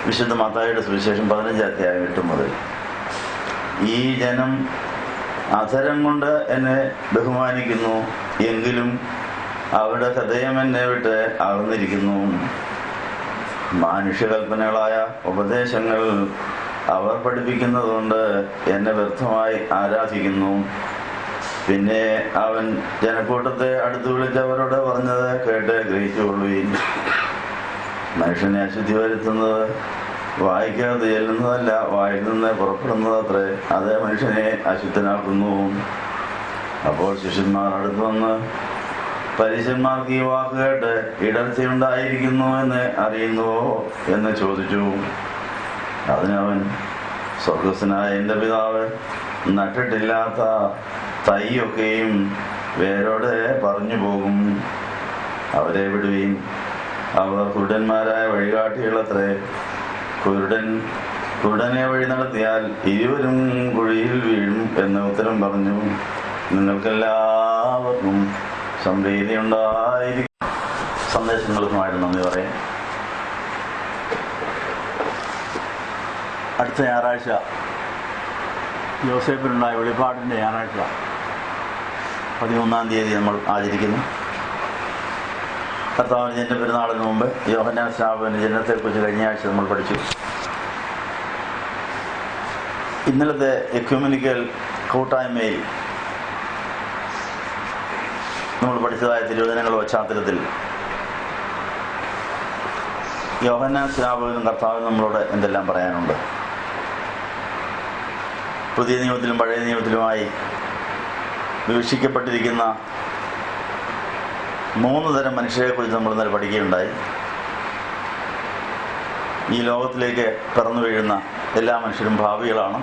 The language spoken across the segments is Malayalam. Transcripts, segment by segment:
വിശുദ്ധ മത്തായിയുടെ സുവിശേഷം 15 മുതൽ. ഈ ജനം അധരം കൊണ്ട് എന്നെ ബഹുമാനിക്കുന്നു, എങ്കിലും അവരുടെ ഹൃദയം എന്നെ വിട്ട് അകന്നിരിക്കുന്നു. മാനുഷ്യകൽപ്പനകളായ ഉപദേശങ്ങൾ അവർ പഠിപ്പിക്കുന്നതുകൊണ്ട് എന്നെ വ്യർത്ഥമായി ആരാധിക്കുന്നു. പിന്നെ അവൻ ജനക്കൂട്ടത്തെ അടുത്ത് വിളിച്ചവരോട് പറഞ്ഞത് കേട്ട് ഗ്രഹിച്ചുകൊള്ളുകയും, മനുഷ്യനെ അശുദ്ധി വരുത്തുന്നത് വായിക്കകത്ത് ചെല്ലുന്നതല്ല, വായിൽ നിന്ന് പുറപ്പെടുന്നതത്രേ, അത് മനുഷ്യനെ അശുദ്ധനാക്കുന്നു. അപ്പോൾ ശിഷ്യന്മാർ അടുത്ത് വന്ന്, പരീശന്മാർക്ക് ഈ വാക്ക് കേട്ട് ഇടർച്ചയുണ്ടായിരിക്കുന്നു എന്ന് അറിയുന്നുവോ എന്ന് ചോദിച്ചു. അതിനവൻ, സ്വർഗസ്ഥനായ എൻ്റെ പിതാവ് നട്ടിട്ടില്ലാത്ത തൈയൊക്കെയും വേരോടെ പറഞ്ഞു പോകും. അവരെ വിടുകയും, അവർ കുരുടന്മാരായ വഴികാട്ടികളത്രേ. കുരുടനെ വഴി നടത്തിയാൽ ഇരുവരും കുഴിയിൽ വീഴും എന്ന് ഉത്തരം പറഞ്ഞു. നിങ്ങൾക്കെല്ലാവർക്കും സമൃദ്ധി ഉണ്ടായിരിക്കും. സന്ദേശങ്ങൾക്കുമായിട്ട് നന്ദി പറയാം. അടുത്ത ഞായറാഴ്ച യോസേപ്പിനുണ്ടായ വെളിപ്പാടിൻ്റെ ഞായറാഴ്ച 13-ാം തീയതി നമ്മൾ ആചരിക്കുന്നു. കർത്താവിൻ്റെ ജനന പെരുന്നാളിന് മുമ്പ് യോഹന്നാൻ സ്നാപകൻ്റെ ജനനത്തെക്കുറിച്ച് കഴിഞ്ഞ ആഴ്ച നമ്മൾ പഠിച്ചു. ഇന്നലത്തെ എക്യുമെനിക്കൽ കൂട്ടായ്മയിൽ നമ്മൾ പഠിച്ചതായ തിരുവചനങ്ങളുടെ പശ്ചാത്തലത്തിൽ യോഹന്നാൻ സ്നാപകനും കർത്താവിനും നമ്മളോട് എന്തെല്ലാം പറയാനുണ്ട്. പുതിയ നിയമത്തിലും പഴയ നിയമത്തിലുമായി വിവക്ഷിക്കപ്പെട്ടിരിക്കുന്ന 3 തരം മനുഷ്യരെക്കുറിച്ച് നമ്മൾ ഇന്നലെ പഠിക്കുകയുണ്ടായി. ഈ ലോകത്തിലേക്ക് പിറന്നു വീഴുന്ന എല്ലാ മനുഷ്യരും ഭാവികളാണ്.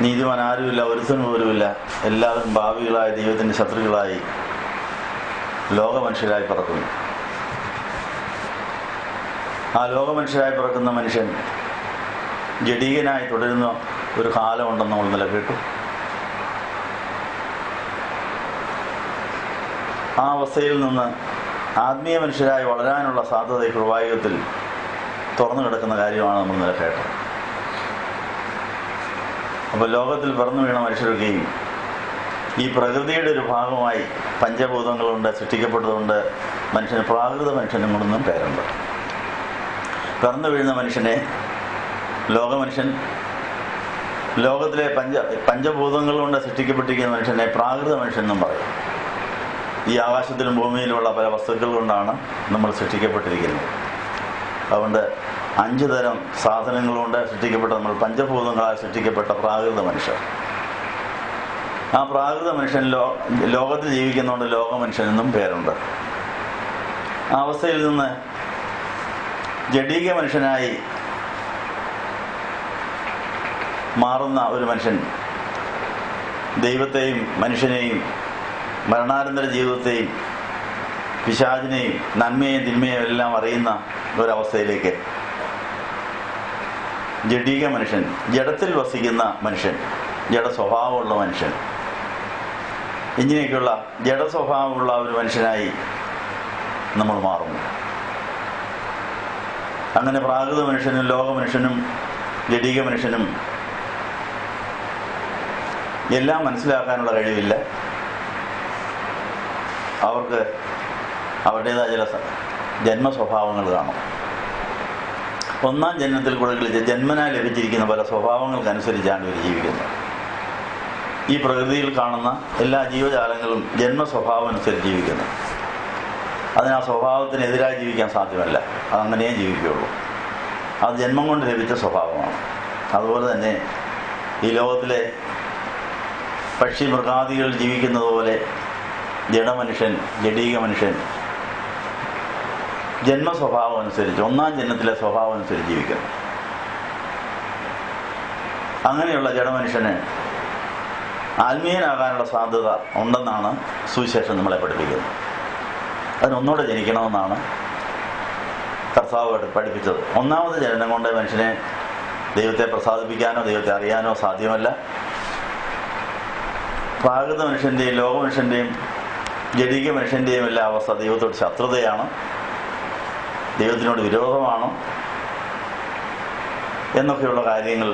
നീതിമാൻ ആരുമില്ല, ഒരുത്തനും പോലുമില്ല. എല്ലാവരും ഭാവികളായ ദൈവത്തിൻ്റെ ശത്രുക്കളായി ലോകമനുഷ്യരായി പിറക്കുന്നു. ആ ലോകമനുഷ്യരായി പിറക്കുന്ന മനുഷ്യൻ ജഡീകനായി തുടരുന്ന ഒരു കാലമുണ്ടെന്ന് നമ്മൾ ഇന്നലെ കേട്ടു. ആ അവസ്ഥയിൽ നിന്ന് ആത്മീയ മനുഷ്യരായി വളരാനുള്ള സാധ്യത ഈ കൃപായുഗത്തിൽ തുറന്നു കിടക്കുന്ന കാര്യമാണ് നമ്മൾ ഇന്നലെ കേട്ടത്. അപ്പോൾ ലോകത്തിൽ പിറന്നു വീണ മനുഷ്യരൊക്കെയും ഈ പ്രകൃതിയുടെ ഒരു ഭാഗമായി പഞ്ചഭൂതങ്ങളുണ്ട്, സൃഷ്ടിക്കപ്പെട്ടതുകൊണ്ട് മനുഷ്യന് പ്രാകൃത മനുഷ്യനും കൊണ്ടൊന്നും പേരുണ്ട്. പിറന്നു വീഴുന്ന മനുഷ്യനെ ലോകമനുഷ്യൻ, ലോകത്തിലെ പഞ്ചഭൂതങ്ങൾ കൊണ്ട് സൃഷ്ടിക്കപ്പെട്ടിരിക്കുന്ന മനുഷ്യനെ പ്രാകൃത മനുഷ്യൻ എന്നും പറയും. ഈ ആകാശത്തിലും ഭൂമിയിലുമുള്ള പല വസ്തുക്കൾ കൊണ്ടാണ് നമ്മൾ സൃഷ്ടിക്കപ്പെട്ടിരിക്കുന്നത്. അതുകൊണ്ട് 5 തരം സാധനങ്ങൾ കൊണ്ട് സൃഷ്ടിക്കപ്പെട്ട നമ്മൾ പഞ്ചഭൂതങ്ങളാൽ സൃഷ്ടിക്കപ്പെട്ട പ്രാകൃത മനുഷ്യർ. ആ പ്രാകൃത മനുഷ്യൻ ലോകത്തിൽ ജീവിക്കുന്നതുകൊണ്ട് ലോകമനുഷ്യനെന്നും പേരുണ്ട്. ആ അവസ്ഥയിൽ നിന്ന് ജഡീക മനുഷ്യനായി മാറുന്ന ഒരു മനുഷ്യൻ ദൈവത്തെയും മനുഷ്യനെയും മരണാനന്തര ജീവിതത്തെയും പിശാചിനെയും നന്മയെയും തിന്മയെയും എല്ലാം അറിയുന്ന ഒരവസ്ഥയിലേക്ക് ജഡീക മനുഷ്യൻ, ജഡത്തിൽ വസിക്കുന്ന മനുഷ്യൻ, ജഡ സ്വഭാവമുള്ള മനുഷ്യൻ, ഇങ്ങനെയൊക്കെയുള്ള ജഡ സ്വഭാവമുള്ള ഒരു മനുഷ്യനായി നമ്മൾ മാറുന്നു. അങ്ങനെ പ്രാകൃത മനുഷ്യനും ലോകമനുഷ്യനും ജഡീക മനുഷ്യനും എല്ലാം മനസ്സിലാക്കാനുള്ള കഴിവില്ല. അവർക്ക് അവരുടേതായ ചില ജന്മസ്വഭാവങ്ങൾ കാണും. 1-ാം ജന്മത്തിൽ കൂടെ ജന്മനാ ലഭിച്ചിരിക്കുന്ന പല സ്വഭാവങ്ങൾക്കനുസരിച്ചാണ് ഇവർ ജീവിക്കുന്നത്. ഈ പ്രകൃതിയിൽ കാണുന്ന എല്ലാ ജീവജാലങ്ങളും ജന്മസ്വഭാവം അനുസരിച്ച് ജീവിക്കുന്നു. അതിന് ആ സ്വഭാവത്തിനെതിരായി ജീവിക്കാൻ സാധ്യമല്ല. അതങ്ങനെയേ ജീവിക്കുകയുള്ളൂ. അത് ജന്മം കൊണ്ട് ലഭിച്ച സ്വഭാവമാണ്. അതുപോലെ തന്നെ ഈ ലോകത്തിലെ പക്ഷി മൃഗാദികൾ ജീവിക്കുന്നത് പോലെ ജഡമനുഷ്യൻ, ജഡീക മനുഷ്യൻ ജന്മസ്വഭാവം അനുസരിച്ച് 1-ാം ജന്മത്തിലെ സ്വഭാവം അനുസരിച്ച് ജീവിക്കുന്നു. അങ്ങനെയുള്ള ജഡമനുഷ്യന് ആത്മീയനാകാനുള്ള സാധ്യത ഉണ്ടെന്നാണ് സുവിശേഷം നമ്മളെ പഠിപ്പിക്കുന്നത്. അതിനൊന്നുകൂടെ ജനിക്കണമെന്നാണ് കർത്താവ് പഠിപ്പിച്ചത്. 1-ാമത് ജനനം കൊണ്ട് മനുഷ്യനെ ദൈവത്തെ പ്രസാദിപ്പിക്കാനോ ദൈവത്തെ അറിയാനോ സാധ്യമല്ല. പ്രാകൃത മനുഷ്യൻ്റെയും ലോകമനുഷ്യൻ്റെയും ജഡീക മനുഷ്യൻ്റെയും എല്ലാ അവസ്ഥ ദൈവത്തോട് ശത്രുതയാണ്, ദൈവത്തിനോട് വിരോധമാണ്. എന്നൊക്കെയുള്ള കാര്യങ്ങൾ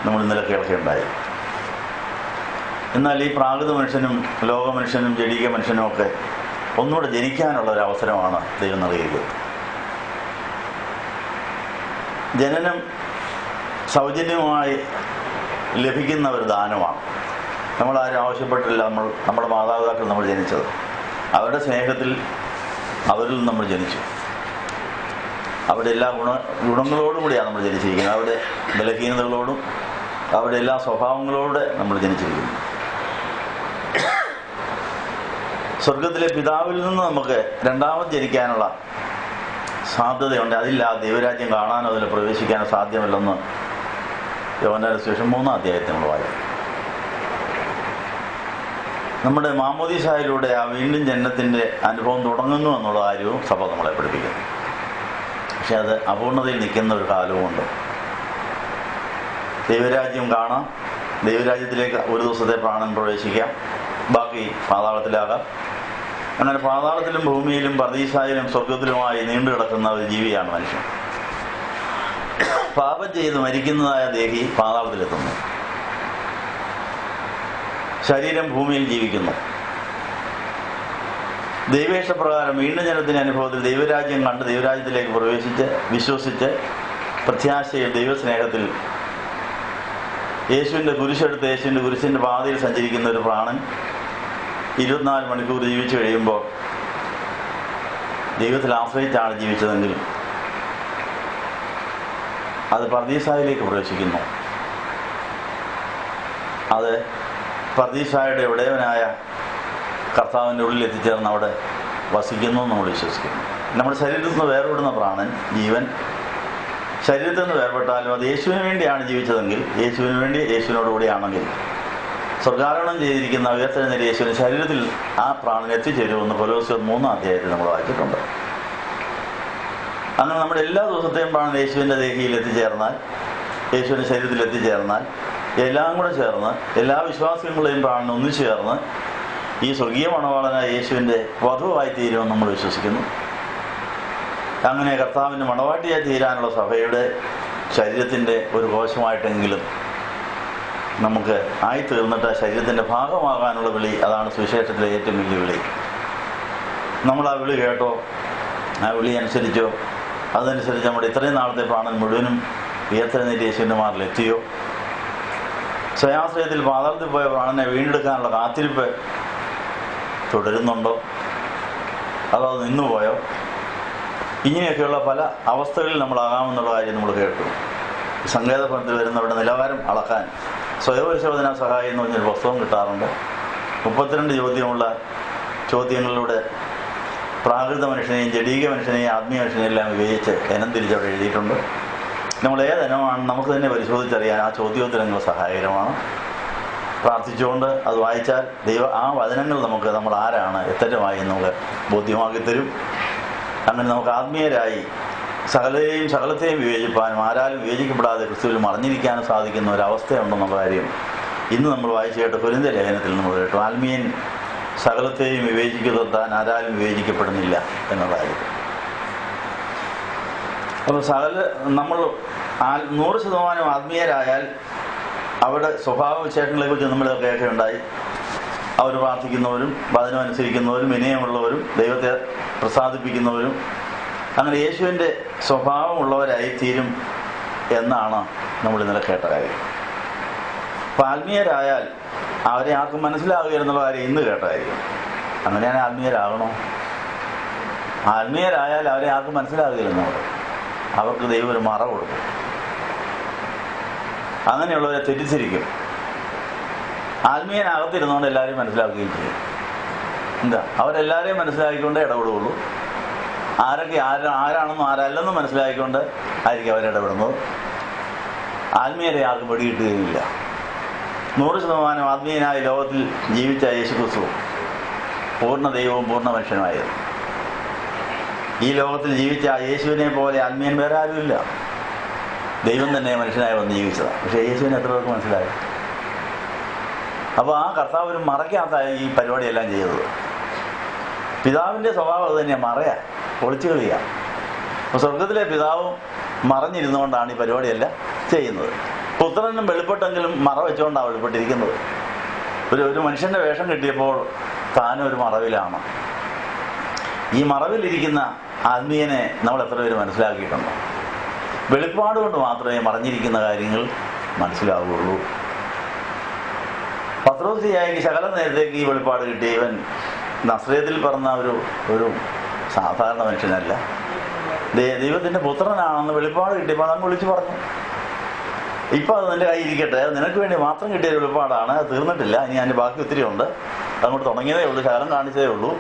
നമ്മൾ ഇന്നലെ കേൾക്കുകയുണ്ടായി. എന്നാൽ ഈ പ്രാകൃത മനുഷ്യനും ലോക മനുഷ്യനും ജഡീക മനുഷ്യനും ഒക്കെ ഒന്നുകൂടെ ജനിക്കാനുള്ള ഒരു അവസരമാണ് ദൈവം നൽകിയത്. ജനനം സൗജന്യമായി ലഭിക്കുന്ന ഒരു ദാനമാണ്. നമ്മളാരും ആവശ്യപ്പെട്ടില്ല. നമ്മുടെ മാതാപിതാക്കൾ നമ്മൾ ജനിച്ചത് അവരുടെ സ്നേഹത്തിൽ, അവരിൽ നമ്മൾ ജനിച്ചു. അവരുടെ എല്ലാ ഗുണങ്ങളോടും കൂടിയാണ് നമ്മൾ ജനിച്ചിരിക്കുന്നത്. അവരുടെ ബലഹീനതകളോടും അവരുടെ എല്ലാ സ്വഭാവങ്ങളോടെ നമ്മൾ ജനിച്ചിരിക്കുന്നു. സ്വർഗത്തിലെ പിതാവിൽ നിന്ന് നമുക്ക് രണ്ടാമത് ജനിക്കാനുള്ള സാധ്യതയുണ്ട്. അതില്ല ദൈവരാജ്യം കാണാനോ അതിൽ പ്രവേശിക്കാനോ സാധ്യമല്ലെന്ന് യോഹന്നാന്റെ സുവിശേഷം 3-ാം അധ്യായത്തിൽ നമ്മൾ വായിക്കും. നമ്മുടെ മാമോദീസായിലൂടെ ആ വീണ്ടും ജനനത്തിൻ്റെ അനുഭവം തുടങ്ങുന്നു എന്നുള്ള കാര്യവും സഭ നമ്മളെ പഠിപ്പിക്കുന്നു. പക്ഷെ അത് അപൂർണതയിൽ നിൽക്കുന്ന ഒരു കാലവുമുണ്ട്. ദൈവരാജ്യം കാണാം, ദൈവരാജ്യത്തിലേക്ക് ഒരു ദിവസത്തെ പ്രാണൻ പ്രവേശിക്കാം, ബാക്കി പാതാളത്തിലാകാം. അങ്ങനെ പാതാളത്തിലും ഭൂമിയിലും പർദീസായിലും സ്വർഗത്തിലുമായി നീണ്ടു കിടക്കുന്ന ഒരു ജീവിയാണ് മനുഷ്യൻ. പാപം ചെയ്ത് മരിക്കുന്നതായ ദേഹി പാതാളത്തിലെത്തുന്നു, ശരീരം ഭൂമിയിൽ ജീവിക്കുന്നു. ദൈവേഷ്ടപ്രകാരം വീണ്ടും ജനത്തിന്റെ അനുഭവത്തിൽ ദൈവരാജ്യം കണ്ട് ദൈവരാജ്യത്തിലേക്ക് പ്രവേശിച്ച് വിശ്വസിച്ച് പ്രത്യാശയിൽ ദൈവസ്നേഹത്തിൽ യേശുവിൻ്റെ കുരിശെടുത്ത് യേശുവിൻ്റെ കുരിശിൻ്റെ പാതയിൽ സഞ്ചരിക്കുന്ന ഒരു പ്രാണൻ 24 മണിക്കൂർ ജീവിച്ചു കഴിയുമ്പോൾ ദൈവത്തിൽ ആശ്രയിച്ചാണ് ജീവിച്ചതെങ്കിൽ അത് പർദീസായിലേക്ക് പ്രവേശിക്കുന്നു. അത് പർദീസായുടെ ഉടയവനായ കർത്താവിൻ്റെ ഉള്ളിൽ എത്തിച്ചേർന്ന് അവിടെ വസിക്കുന്നു എന്ന് നമ്മൾ വിശ്വസിക്കുന്നു. നമ്മുടെ ശരീരത്തിൽ നിന്ന് വേർപെടുന്ന പ്രാണൻ, ജീവൻ ശരീരത്തിൽ നിന്ന് വേർപെട്ടാലും അത് യേശുവിന് വേണ്ടിയാണ് ജീവിച്ചതെങ്കിൽ, യേശുവിന് വേണ്ടി യേശുവിനോടുകൂടിയാണെങ്കിൽ സ്വർഗാരോഹണം ചെയ്തിരിക്കുന്ന ഉയർത്തെഴുന്നേറ്റ യേശുവിന് ശരീരത്തിൽ ആ പ്രാണൻ എത്തിച്ചേരുമെന്ന് കൊലോസ്യർ 3-ാം അധ്യായത്തിൽ നമ്മൾ വായിച്ചിട്ടുണ്ട്. അങ്ങനെ നമ്മുടെ എല്ലാ ദിവസത്തെയും പ്രാണൻ യേശുവിൻ്റെ ദേഹിയിൽ എത്തിച്ചേർന്നാൽ, യേശുവിൻ്റെ ശരീരത്തിൽ എത്തിച്ചേർന്നാൽ എല്ലാം കൂടെ ചേർന്ന് എല്ലാ വിശ്വാസികളുടെയും പ്രാണൻ ഒന്നിച്ചു ചേർന്ന് ഈ സ്വർഗീയ മണവാളനായ യേശുവിൻ്റെ വധുവായി തീരുമെന്ന് നമ്മൾ വിശ്വസിക്കുന്നു. അങ്ങനെ കർത്താവിൻ്റെ മണവാട്ടിയായി തീരാനുള്ള സഭയുടെ ശരീരത്തിൻ്റെ ഒരു കോശമായിട്ടെങ്കിലും നമുക്ക് ആയിത്തീർന്നിട്ട് ശരീരത്തിൻ്റെ ഭാഗമാകാനുള്ള വിളി, അതാണ് സുവിശേഷത്തിലെ ഏറ്റവും വലിയ വിളി. നമ്മൾ ആ വിളി കേട്ടോ, ആ വിളി അനുസരിച്ചോ, അതനുസരിച്ച് നമ്മുടെ ഇത്രയും നാളത്തെ പ്രാണൻ മുഴുവനും ഉയർത്തെഴുന്നേറ്റ് യേശുവിൻ്റെ മാറിലെത്തിയോ, സ്വയാശ്രയത്തിൽ പാതാളത്തിൽ പോയ പ്രാണനെ വീണ്ടെടുക്കാനുള്ള കാത്തിരിപ്പ് തുടരുന്നുണ്ടോ, അതോ നിന്നുപോയോ? ഇങ്ങനെയൊക്കെയുള്ള പല അവസ്ഥകളിൽ നമ്മളാകാമെന്നുള്ള കാര്യം നമ്മൾ കേട്ടു. സങ്കേതഭവനത്തിൽ വരുന്നവരുടെ നിലവാരം അളക്കാൻ സ്വയപരിശോധനാ സഹായം എന്ന് പറഞ്ഞൊരു പുസ്തകം കിട്ടാറുണ്ട്. 32 ചോദ്യങ്ങളിലൂടെ പ്രാകൃത മനുഷ്യനെയും ജഡീക മനുഷ്യനെയും ആത്മീയ മനുഷ്യനെയും എല്ലാം വിവേചിച്ച് ഇനം തിരിച്ചവിടെ എഴുതിയിട്ടുണ്ട്. നമ്മൾ ഏതിനമാണ് നമുക്ക് തന്നെ പരിശോധിച്ചറിയാൻ ആ ചോദ്യോത്തരങ്ങൾ സഹായകരമാണ്. പ്രാർത്ഥിച്ചുകൊണ്ട് അത് വായിച്ചാൽ ആ വചനങ്ങൾ നമ്മൾ ആരാണ് എത്തരമായി നമുക്ക് ബോധ്യമാക്കിത്തരും. അങ്ങനെ നമുക്ക് ആത്മീയരായി സകലത്തെയും വിവേചിപ്പാനും ആരാലും വിവേചിക്കപ്പെടാതെ ക്രിസ്തുവിൽ മറിഞ്ഞിരിക്കാനും സാധിക്കുന്ന ഒരവസ്ഥയുണ്ടെന്നുള്ള കാര്യം ഇന്ന് നമ്മൾ വായിച്ചു കേട്ട കൊരിന്ത്യർ ലേഖനത്തിൽ നമ്മൾ കേട്ടു. ആത്മീയൻ സകലത്തെയും വിവേചിക്കുന്നതാൻ ആരാലും വിവേചിക്കപ്പെടുന്നില്ല എന്നുള്ള കാര്യം. അപ്പോൾ നമ്മൾ 100% ആത്മീയരായാൽ അവരുടെ സ്വഭാവ വിശേഷങ്ങളെക്കുറിച്ച് നമ്മൾ കേൾക്കുകയുണ്ടായി. അവർ പ്രാർത്ഥിക്കുന്നവരും വചനമനുസരിക്കുന്നവരും വിനയമുള്ളവരും ദൈവത്തെ പ്രസാദിപ്പിക്കുന്നവരും അങ്ങനെ യേശുവിൻ്റെ സ്വഭാവമുള്ളവരായി തീരും എന്നാണ് നമ്മൾ ഇന്നലെ കേട്ട കാര്യം. അപ്പം ആത്മീയരായാൽ അവരെ ആർക്കും മനസ്സിലാവുക എന്നുള്ള കാര്യം ഇന്ന് കേട്ട കാര്യം. അങ്ങനെയാണ് ആത്മീയരാകണോ? ആത്മീയരായാൽ അവരെ ആർക്കും മനസ്സിലാവുകയില്ലെന്നവർ, അവർക്ക് ദൈവം ഒരു മറ കൊടുക്കും. അങ്ങനെയുള്ളവരെ തെറ്റിദ്ധരിക്കും. ആത്മീയനകത്തിരുന്നുകൊണ്ട് എല്ലാവരെയും മനസ്സിലാക്കുകയും ചെയ്യും. അവരെല്ലാവരെയും മനസ്സിലാക്കിക്കൊണ്ട് ഇടപെടുകയുള്ളൂ. ആരാണെന്നും ആരല്ലെന്നും മനസ്സിലാക്കിക്കൊണ്ട് ആയിരിക്കും അവരിടപെടുന്നത്. ആത്മീയരെ ആർക്കും പിടികിട്ടുകയില്ല. 100% ആത്മീയനായ ലോകത്തിൽ ജീവിച്ച യേശുക്രിസ്തു പൂർണ്ണ ദൈവവും പൂർണ്ണ മനുഷ്യനുമായിരുന്നു. ഈ ലോകത്തിൽ ജീവിച്ച യേശുവിനെ പോലെ ആത്മീയൻ വേറെ ആരുമില്ല. ദൈവം തന്നെ മനുഷ്യനായി വന്ന് ജീവിച്ചതാണ്. പക്ഷേ യേശുവിനെ എത്ര പേർക്ക് മനസ്സിലായി? അപ്പോൾ ആ കർത്താവ് ഒരു മറയ്ക്കകത്തായി ഈ പരിപാടിയെല്ലാം ചെയ്തത്. പിതാവിൻ്റെ സ്വഭാവം അത് തന്നെയാണ്, മറയാ, ഒളിച്ചു കളിയാണ്. അപ്പോൾ സ്വർഗത്തിലെ പിതാവും മറഞ്ഞിരുന്നുകൊണ്ടാണ് ഈ പരിപാടിയെല്ലാം ചെയ്യുന്നത്. പുത്രനും വെളിപ്പെട്ടെങ്കിലും മറ വെച്ചുകൊണ്ടാണ് വെളിപ്പെട്ടിരിക്കുന്നത്. ഒരു മനുഷ്യന്റെ വേഷം കിട്ടിയപ്പോൾ താനും ഒരു മറവിലാണ്. ഈ മറവിലിരിക്കുന്ന ആത്മീയനെ നമ്മൾ എത്ര പേര് മനസ്സിലാക്കിയിട്ടുണ്ടോ? വെളിപ്പാട് കൊണ്ട് മാത്രമേ മറഞ്ഞിരിക്കുന്ന കാര്യങ്ങൾ മനസ്സിലാവുകയുള്ളൂ. പത്രോസിയായി ശകല നേരത്തേക്ക് ഈ വെളിപ്പാട് കിട്ടി. ഇവൻ നസ്രയത്തിൽ പറഞ്ഞ ഒരു സാധാരണ മനുഷ്യനല്ല, ദൈവത്തിന്റെ പുത്രനാണെന്ന് വെളിപ്പാട് കിട്ടിയപ്പോൾ അതങ്ങ് വിളിച്ചു പറഞ്ഞു. ഇപ്പൊ അത് നിന്റെ കയ്യിൽ ഇരിക്കട്ടെ, നിനക്ക് വേണ്ടി മാത്രം കിട്ടിയ വെളിപ്പാടാണ്, അത് തീർന്നിട്ടില്ല, ഇനി അതിന്റെ ബാക്കി ഒത്തിരി ഉണ്ട്, അതങ്ങോട്ട് തുടങ്ങിയതേ ഉള്ളൂ, ശകലം കാണിച്ചതേ ഉള്ളൂ.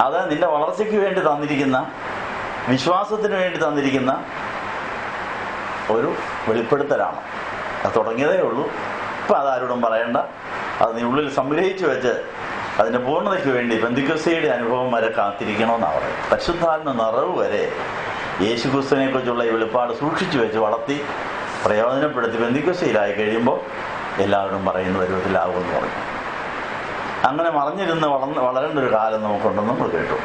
അത് നിന്റെ വളർച്ചയ്ക്ക് വേണ്ടി തന്നിരിക്കുന്ന, വിശ്വാസത്തിന് വേണ്ടി തന്നിരിക്കുന്ന ഒരു വെളിപ്പെടുത്തലാണ്. അത് തുടങ്ങിയതേ ഉള്ളൂ. ഇപ്പം അതാരോടും പറയണ്ട, അത് നീ ഉള്ളിൽ സംഗ്രഹിച്ചു വെച്ച് അതിന്റെ പൂർണ്ണതയ്ക്ക് വേണ്ടി പെന്തിക്കോസ്തയുടെ അനുഭവം വരെ കാത്തിരിക്കണമെന്നാണ് പറയുന്നത്. പരിശുദ്ധാത്മ നിറവ് വരെ യേശുക്രിസ്തുവിനെ കുറിച്ചുള്ള ഈ വെളിപ്പാട് സൂക്ഷിച്ചു വെച്ച് വളർത്തി പ്രയോജനപ്പെടുത്തി പെന്തിക്കോസ്തയിലായി കഴിയുമ്പോൾ എല്ലാവരും പറയുന്ന പരുവത്തിലാകുമെന്ന് പറഞ്ഞു. അങ്ങനെ മറഞ്ഞിരുന്ന് വളരേണ്ട ഒരു കാലം നമുക്കുണ്ടെന്ന് നമ്മൾ കേട്ടു.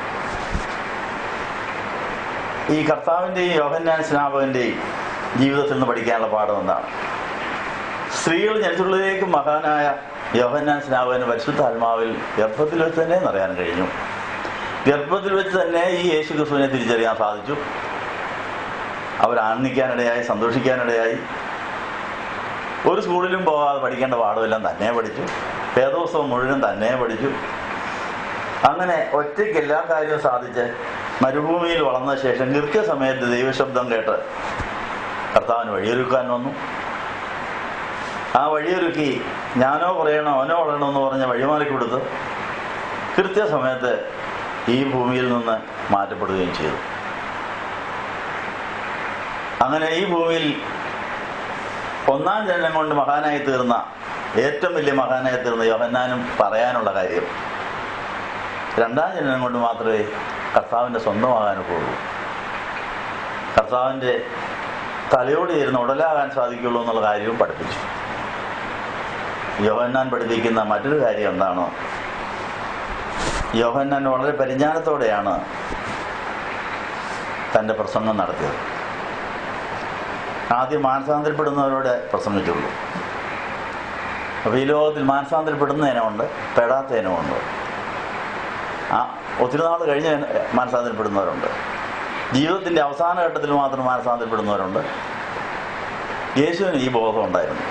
ഈ കർത്താവിൻ്റെയും യോഹന്നാൻ സ്നാപകന്റെയും ജീവിതത്തിൽ നിന്ന് പഠിക്കാനുള്ള പാഠം എന്താണ്? സ്ത്രീകൾ ജനിച്ചുള്ളതിലേക്കും മഹാനായ യോഹന്നാൻ സ്നാപകന് പരിശുദ്ധാത്മാവിൽ ഗർഭത്തിൽ വെച്ച് തന്നെ അറിയാൻ കഴിഞ്ഞു. ഗർഭത്തിൽ വെച്ച് തന്നെ ഈ യേശു ക്രിസ്തുവിനെ തിരിച്ചറിയാൻ സാധിച്ചു. അവർ ആനന്ദിക്കാനിടയായി, സന്തോഷിക്കാനിടയായി. ഒരു സ്കൂളിലും പോകാതെ പഠിക്കേണ്ട പാഠമെല്ലാം തന്നെ പഠിച്ചു. വേദോത്സവം മുഴുവൻ തന്നെ പഠിച്ചു. അങ്ങനെ ഒറ്റയ്ക്ക് എല്ലാ കാര്യവും സാധിച്ച് മരുഭൂമിയിൽ വളർന്ന ശേഷം കൃത്യസമയത്ത് ദൈവശബ്ദം കേട്ട് കർത്താവിന് വഴിയൊരുക്കാൻ വന്നു. ആ വഴിയൊരുക്കി ഞാനോ പറയണോ അവനോ പറയണോ എന്ന് പറഞ്ഞ വഴിമാറി കൊടുത്ത് കൃത്യസമയത്ത് ഈ ഭൂമിയിൽ നിന്ന് മാറ്റപ്പെടുകയും ചെയ്തു. അങ്ങനെ ഈ ഭൂമിയിൽ ഒന്നാം ജനനം കൊണ്ട് മഹാനായി തീർന്ന, ഏറ്റവും വലിയ മഹാനായി തീർന്ന യോഹന്നാനും പറയാനുള്ള കാര്യം രണ്ടാം ജനനം കൊണ്ട് മാത്രമേ കർത്താവിൻ്റെ സ്വന്തമാകാനൊക്കെ ഉള്ളൂ. കർത്താവിൻ്റെ തലയോട് ചേരുന്ന ഉടലാകാൻ സാധിക്കുള്ളൂ എന്നുള്ള കാര്യവും പഠിപ്പിച്ചു. യോഹന്നാൻ പഠിപ്പിക്കുന്ന മറ്റൊരു കാര്യം എന്താണോ, യോഹന്നാൻ വളരെ പരിജ്ഞാനത്തോടെയാണ് തൻ്റെ പ്രസംഗം നടത്തിയത്. ആദ്യം മാനസാന്തരപ്പെടുന്നവരോട് പ്രസംഗിച്ചുള്ളൂ. അപ്പോൾ ഈ ലോകത്തിൽ മാനസാന്തരപ്പെടുന്ന ഇനമുണ്ട്, പെടാത്ത ഇനമുണ്ട്. ഒത്തിരി നാൾ കഴിഞ്ഞ് മാനസാന്തരപ്പെടുന്നവരുണ്ട്. ജീവിതത്തിൻ്റെ അവസാന ഘട്ടത്തിൽ മാത്രം മാനസാന്തരപ്പെടുന്നവരുണ്ട്. യേശുവിന് ഈ ബോധം ഉണ്ടായിരുന്നു.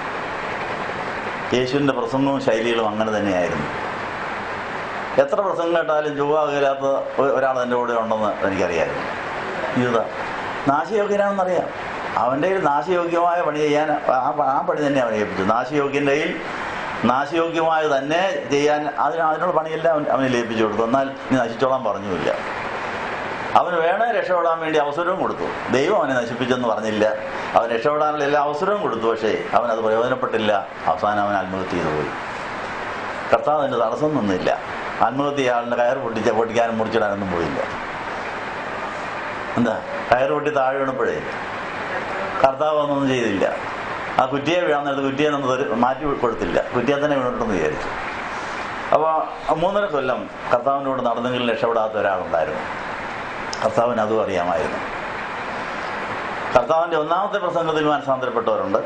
യേശുവിൻ്റെ പ്രസംഗവും ശൈലികളും അങ്ങനെ തന്നെയായിരുന്നു. എത്ര പ്രസംഗം കേട്ടാലും ചൊവ്വാകില്ലാത്ത ഒരാൾ എൻ്റെ കൂടെ ഉണ്ടെന്ന് എനിക്കറിയാമായിരുന്നു. ഇതാ നാശയോഗ്യനാണെന്നറിയാം. അവൻ്റെ കയ്യിൽ നാശയോഗ്യമായ പണി ചെയ്യാൻ ആ പണി തന്നെ അവനെ ഏൽപ്പിച്ചു. നാശയോഗ്യൻ്റെ കയ്യിൽ നാശയോഗ്യമായ തന്നെ ചെയ്യാൻ അതിനുള്ള പണിയെല്ലാം അവനെ ഏൽപ്പിച്ചു കൊടുത്തു. എന്നാൽ ഇനി നശിച്ചോളാൻ പറഞ്ഞുമില്ല. അവന് വേണേ രക്ഷപ്പെടാൻ വേണ്ടി അവസരവും കൊടുത്തു. ദൈവം അവനെ നശിപ്പിച്ചെന്ന് പറഞ്ഞില്ല. അവൻ രക്ഷപ്പെടാനുള്ള എല്ലാ അവസരവും കൊടുത്തു. പക്ഷേ അവനത് പ്രയോജനപ്പെട്ടില്ല. അവസാനം അവൻ ആത്മഹത്യ ചെയ്തു പോയി. കർത്താവ് അതിൻ്റെ തടസ്സം നിന്നില്ല. ആത്മഹത്യ ആളിൻ്റെ കയർ പൊട്ടിക്കാനും മുറിച്ചിടാനൊന്നും പോയില്ല. എന്താ, കയർ പൊട്ടി താഴെ വീണപ്പോഴേ കർത്താവ് ഒന്നും ചെയ്തില്ല. ആ കുറ്റിയെ വീഴാൻ നേരത്ത് കുറ്റിയെ നമ്മൾ മാറ്റി കൊടുത്തില്ല. കുറ്റിയെ തന്നെ വീണിട്ടെന്ന് വിചാരിച്ചു. അപ്പോൾ 3.5 കൊല്ലം കർത്താവിൻ്റെ കൂടെ നടന്നെങ്കിലും രക്ഷപ്പെടാത്ത ഒരാളുണ്ടായിരുന്നു. കർത്താവിന് അതും അറിയാമായിരുന്നു. കർത്താവിൻ്റെ ഒന്നാമത്തെ പ്രസംഗത്തിൽ മാനസാന്തരപ്പെട്ടവരുണ്ട്.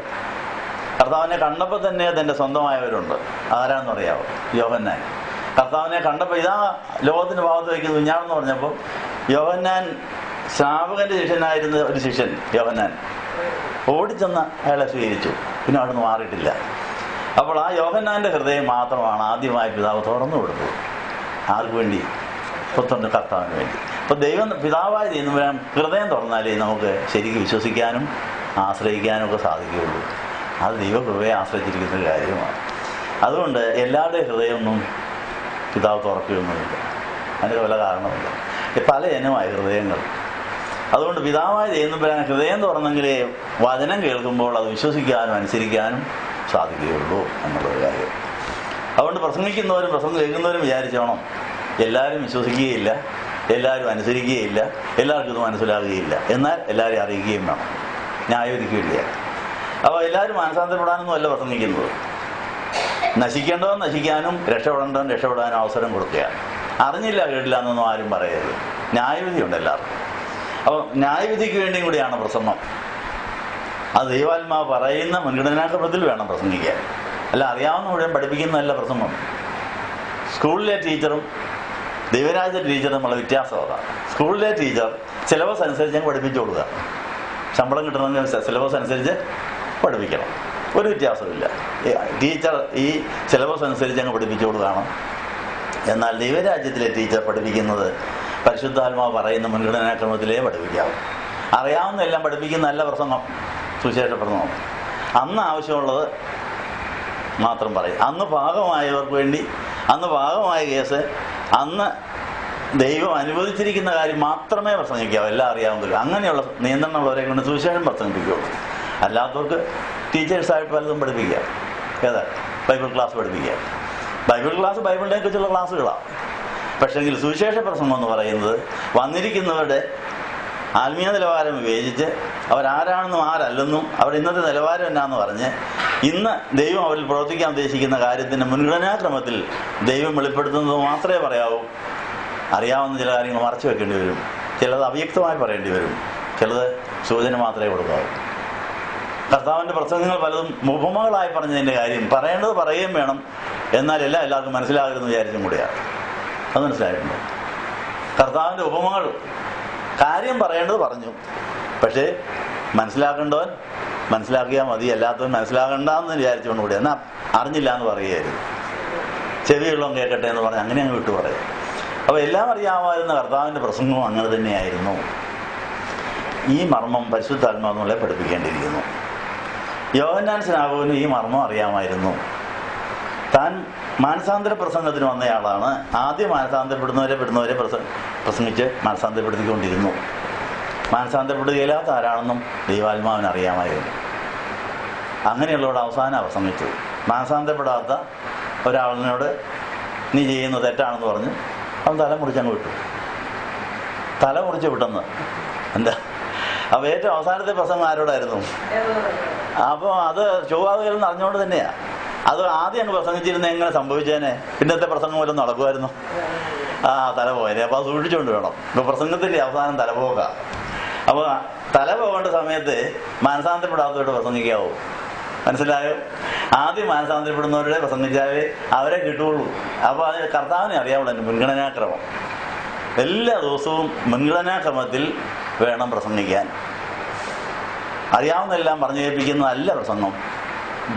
കർത്താവിനെ കണ്ടപ്പോൾ തന്നെ അതെൻ്റെ സ്വന്തമായവരുണ്ട്. ആരാണെന്ന് അറിയാമോ? യോഹന്നാൻ. കർത്താവിനെ കണ്ടപ്പോൾ ഇതാ ലോകത്തിൻ്റെ ഭാഗത്ത് വയ്ക്കുന്ന കുഞ്ഞാണെന്ന് പറഞ്ഞപ്പോൾ യോഹന്നാൻ സ്നാപകന്റെ ശിഷ്യനായിരുന്ന ഒരു ശിഷ്യൻ യോഹന്നാൻ ഓടിച്ചെന്ന് അയാളെ സ്വീകരിച്ചു. പിന്നെ അവിടെ നിന്ന് മാറിയിട്ടില്ല. അപ്പോൾ ആ യോഹന്നാന്റെ ഹൃദയം മാത്രമാണ് ആദ്യമായി പിതാവ് തുറന്നു കൊടുത്തത്. ആർക്ക് വേണ്ടി? പുത്രന്റെ കർത്താവിന് വേണ്ടി. അപ്പോൾ ദൈവം പിതാവായ ദൈവം ഹൃദയം തുറന്നാലേ നമുക്ക് ശരിക്കും വിശ്വസിക്കാനും ആശ്രയിക്കാനും ഒക്കെ സാധിക്കുകയുള്ളൂ. അത് ദൈവകൃപയെ ആശ്രയിച്ചിരിക്കുന്ന ഒരു കാര്യമാണ്. അതുകൊണ്ട് എല്ലാവരുടെയും ഹൃദയമൊന്നും പിതാവ് തുറക്കുകയൊന്നുമില്ല. അതിൻ്റെ പല കാരണമില്ല. പല ഇനമായ ഹൃദയങ്ങൾ. അതുകൊണ്ട് പിതാവായ ദൈവം ഹൃദയം തുറന്നെങ്കിലേ വചനം കേൾക്കുമ്പോൾ അത് വിശ്വസിക്കാനും അനുസരിക്കാനും സാധിക്കുകയുള്ളൂ എന്നുള്ളൊരു കാര്യം. അതുകൊണ്ട് പ്രസംഗിക്കുന്നവരും പ്രസംഗം കേൾക്കുന്നവരും വിചാരിച്ചോണം എല്ലാവരും വിശ്വസിക്കുകയില്ല, എല്ലാവരും അനുസരിക്കുകയില്ല, എല്ലാവർക്കും ഇത് മനസ്സിലാകുകയില്ല. എന്നാൽ എല്ലാവരും അറിയിക്കുകയും വേണം, ന്യായവിധിക്കുകയില്ല. അപ്പോൾ എല്ലാവരും മാനസാന്തരപ്പെടാനൊന്നും അല്ല പ്രസംഗിക്കുന്നത്. നശിക്കേണ്ടവൻ നശിക്കാനും രക്ഷപ്പെടേണ്ടവൻ രക്ഷപ്പെടാനും അവസരം കൊടുക്കുകയാണ്. അറിഞ്ഞില്ല കേട്ടില്ല എന്നൊന്നും ആരും പറയരുത്. ന്യായവിധിയുണ്ട് എല്ലാവർക്കും. അപ്പോൾ ന്യായവിധിക്ക് വേണ്ടിയും കൂടിയാണ് പ്രസംഗം. അത് ദൈവാത്മാവ് പറയുന്ന മുൻഗണനാക്രമത്തിൽ വേണം പ്രസംഗിക്കാൻ. അല്ല അറിയാവുന്ന മുഴുവൻ പഠിപ്പിക്കുന്നതല്ല പ്രസംഗം. സ്കൂളിലെ ടീച്ചറും ദൈവരാജ്യ ടീച്ചറും തമ്മിലുള്ള വ്യത്യാസം അതാണ്. സ്കൂളിലെ ടീച്ചർ സിലബസ് അനുസരിച്ച് ഞങ്ങൾ പഠിപ്പിച്ചു കൊടുക്കുക. ശമ്പളം കിട്ടണമെങ്കിൽ സിലബസ് അനുസരിച്ച് പഠിപ്പിക്കണം, ഒരു വ്യത്യാസമില്ല. ടീച്ചർ ഈ സിലബസ് അനുസരിച്ച് ഞങ്ങൾ പഠിപ്പിച്ചു കൊടുക്കുകയാണ്. എന്നാൽ ദൈവരാജ്യത്തിലെ ടീച്ചർ പഠിപ്പിക്കുന്നത് പരിശുദ്ധാത്മാവ് പറയുന്ന മുൻഗണനാക്രമത്തിലേ പഠിപ്പിക്കാവും. അറിയാവുന്ന എല്ലാം പഠിപ്പിക്കുന്നതല്ല പ്രസംഗം, സുവിശേഷ പ്രസംഗം. അന്ന് ആവശ്യമുള്ളത് മാത്രം പറയും. അന്ന് ഭാഗമായവർക്ക് വേണ്ടി, അന്ന് ഭാഗമായ കേസ്, അന്ന് ദൈവം അനുവദിച്ചിരിക്കുന്ന കാര്യം മാത്രമേ പ്രസംഗിക്കാവൂ. എല്ലാം അറിയാവുന്നില്ല. അങ്ങനെയുള്ള നിയന്ത്രണമുള്ളവരെ കൊണ്ട് സുവിശേഷം പ്രസംഗിപ്പിക്കുകയുള്ളൂ. അല്ലാത്തവർക്ക് ടീച്ചേഴ്സായിട്ട് പലതും പഠിപ്പിക്കുക. ഏതാ? ബൈബിൾ ക്ലാസ് പഠിപ്പിക്കുക. ബൈബിൾ ക്ലാസ് ബൈബിളിനെ കുറിച്ചുള്ള ക്ലാസ്സുകളാണ്. പക്ഷേങ്കിൽ സുവിശേഷ പ്രസംഗം എന്ന് പറയുന്നത് വന്നിരിക്കുന്നവരുടെ ആത്മീയ നിലവാരം വിവേചിച്ച് അവരാരാണെന്നും ആരല്ലെന്നും അവർ ഇന്നത്തെ നിലവാരം എന്നാന്ന് പറഞ്ഞ് ഇന്ന് ദൈവം അവരിൽ പ്രവർത്തിക്കാൻ ഉദ്ദേശിക്കുന്ന കാര്യത്തിൻ്റെ മുൻഗണനാക്രമത്തിൽ ദൈവം വെളിപ്പെടുത്തുന്നത് മാത്രമേ പറയാവൂ. അറിയാവുന്ന ചില കാര്യങ്ങൾ മറച്ചു വെക്കേണ്ടി വരും, ചിലത് അവ്യക്തമായി പറയേണ്ടി വരും, ചിലത് സൂചന മാത്രമേ കൊടുക്കാവൂ. കർത്താവിൻ്റെ പ്രസംഗങ്ങൾ പലതും ഉപമകളായി പറഞ്ഞതിൻ്റെ കാര്യം പറയേണ്ടത് പറയുകയും വേണം. എന്നാൽ എല്ലാവർക്കും മനസ്സിലാകരുതെന്ന് വിചാരിച്ചും കൂടിയാണ്. അത് മനസ്സിലായിട്ടുണ്ട്. കർത്താവിൻ്റെ ഉപമകൾ കാര്യം പറയേണ്ടത് പറഞ്ഞു, പക്ഷേ മനസ്സിലാക്കേണ്ടവൻ മനസ്സിലാക്കിയാൽ മതി, അല്ലാത്തവൻ മനസ്സിലാകണ്ടെന്ന് വിചാരിച്ചുകൊണ്ട് കൂടി എന്നാൽ അറിഞ്ഞില്ല എന്ന് പറയുകയായിരുന്നു. ചെവിയുള്ളവൻ കേൾക്കട്ടെ എന്ന് പറഞ്ഞ് അങ്ങനെ അങ്ങ് വിട്ടു പറയും. അപ്പോൾ എല്ലാം അറിയാമായിരുന്ന കർത്താവിൻ്റെ പ്രസംഗവും അങ്ങനെ തന്നെയായിരുന്നു. ഈ മർമ്മം പരിശുദ്ധാത്മാവിനെ പഠിപ്പിക്കേണ്ടിയിരിക്കുന്നു. യോഹന്നാൻ സ്നാപകന് ഈ മർമ്മം അറിയാമായിരുന്നു. താൻ മാനസാന്തര പ്രസംഗത്തിന് വന്നയാളാണ്. ആദ്യം മാനസാന്തരപ്പെടുന്നവരെ പ്രസംഗിച്ച് മാനസാന്തരപ്പെടുത്തിക്കൊണ്ടിരുന്നു. മാനസാന്തരപ്പെടുകയില്ലാത്ത ആരാണെന്നും ദൈവാത്മാവിന് അറിയാമായിരുന്നു. അങ്ങനെയുള്ളവരുടെ അവസാനം പ്രസംഗിച്ചു. മാനസാന്തരപ്പെടാത്ത ഒരാളിനോട് നീ ചെയ്യുന്നത് തെറ്റാണെന്ന് പറഞ്ഞ് അവൻ തല മുറിച്ചങ്ങ് വിട്ടു. തല മുറിച്ച് വിട്ടെന്ന് എന്താ? അപ്പോൾ ഏറ്റവും അവസാനത്തെ പ്രസംഗം ആരോടായിരുന്നു? അപ്പോൾ അത് ചൊവ്വാകുകയെന്ന് അറിഞ്ഞുകൊണ്ട് തന്നെയാണ്. അത് ആദ്യം അങ്ങ് പ്രസംഗിച്ചിരുന്ന എങ്ങനെ സംഭവിച്ചേനെ? പിന്നത്തെ പ്രസംഗം വല്ലതും നടക്കുമായിരുന്നു? തല പോയനെ. അപ്പോൾ അത് സൂക്ഷിച്ചുകൊണ്ട് വേണം. ഇപ്പോൾ പ്രസംഗത്തിൻ്റെ അവസാനം തലപോക. അപ്പോൾ തല പോകേണ്ട സമയത്ത് മാനസാന്തരപ്പെടാത്തവരോട് പ്രസംഗിക്കാവൂ. മനസ്സിലായോ? ആദ്യം മാനസാന്തരപ്പെടുന്നവരുടെ പ്രസംഗിച്ചാലേ അവരെ കിട്ടുകയുള്ളൂ. അപ്പോൾ അതിന് കർത്താവിനെ അറിയാവുള്ളൂ. എൻ്റെ മുൻഗണനാക്രമം എല്ലാ ദിവസവും മുൻഗണനാക്രമത്തിൽ വേണം പ്രസംഗിക്കാൻ. അറിയാവുന്നതെല്ലാം പറഞ്ഞു കേൾപ്പിക്കുന്നതല്ല പ്രസംഗം,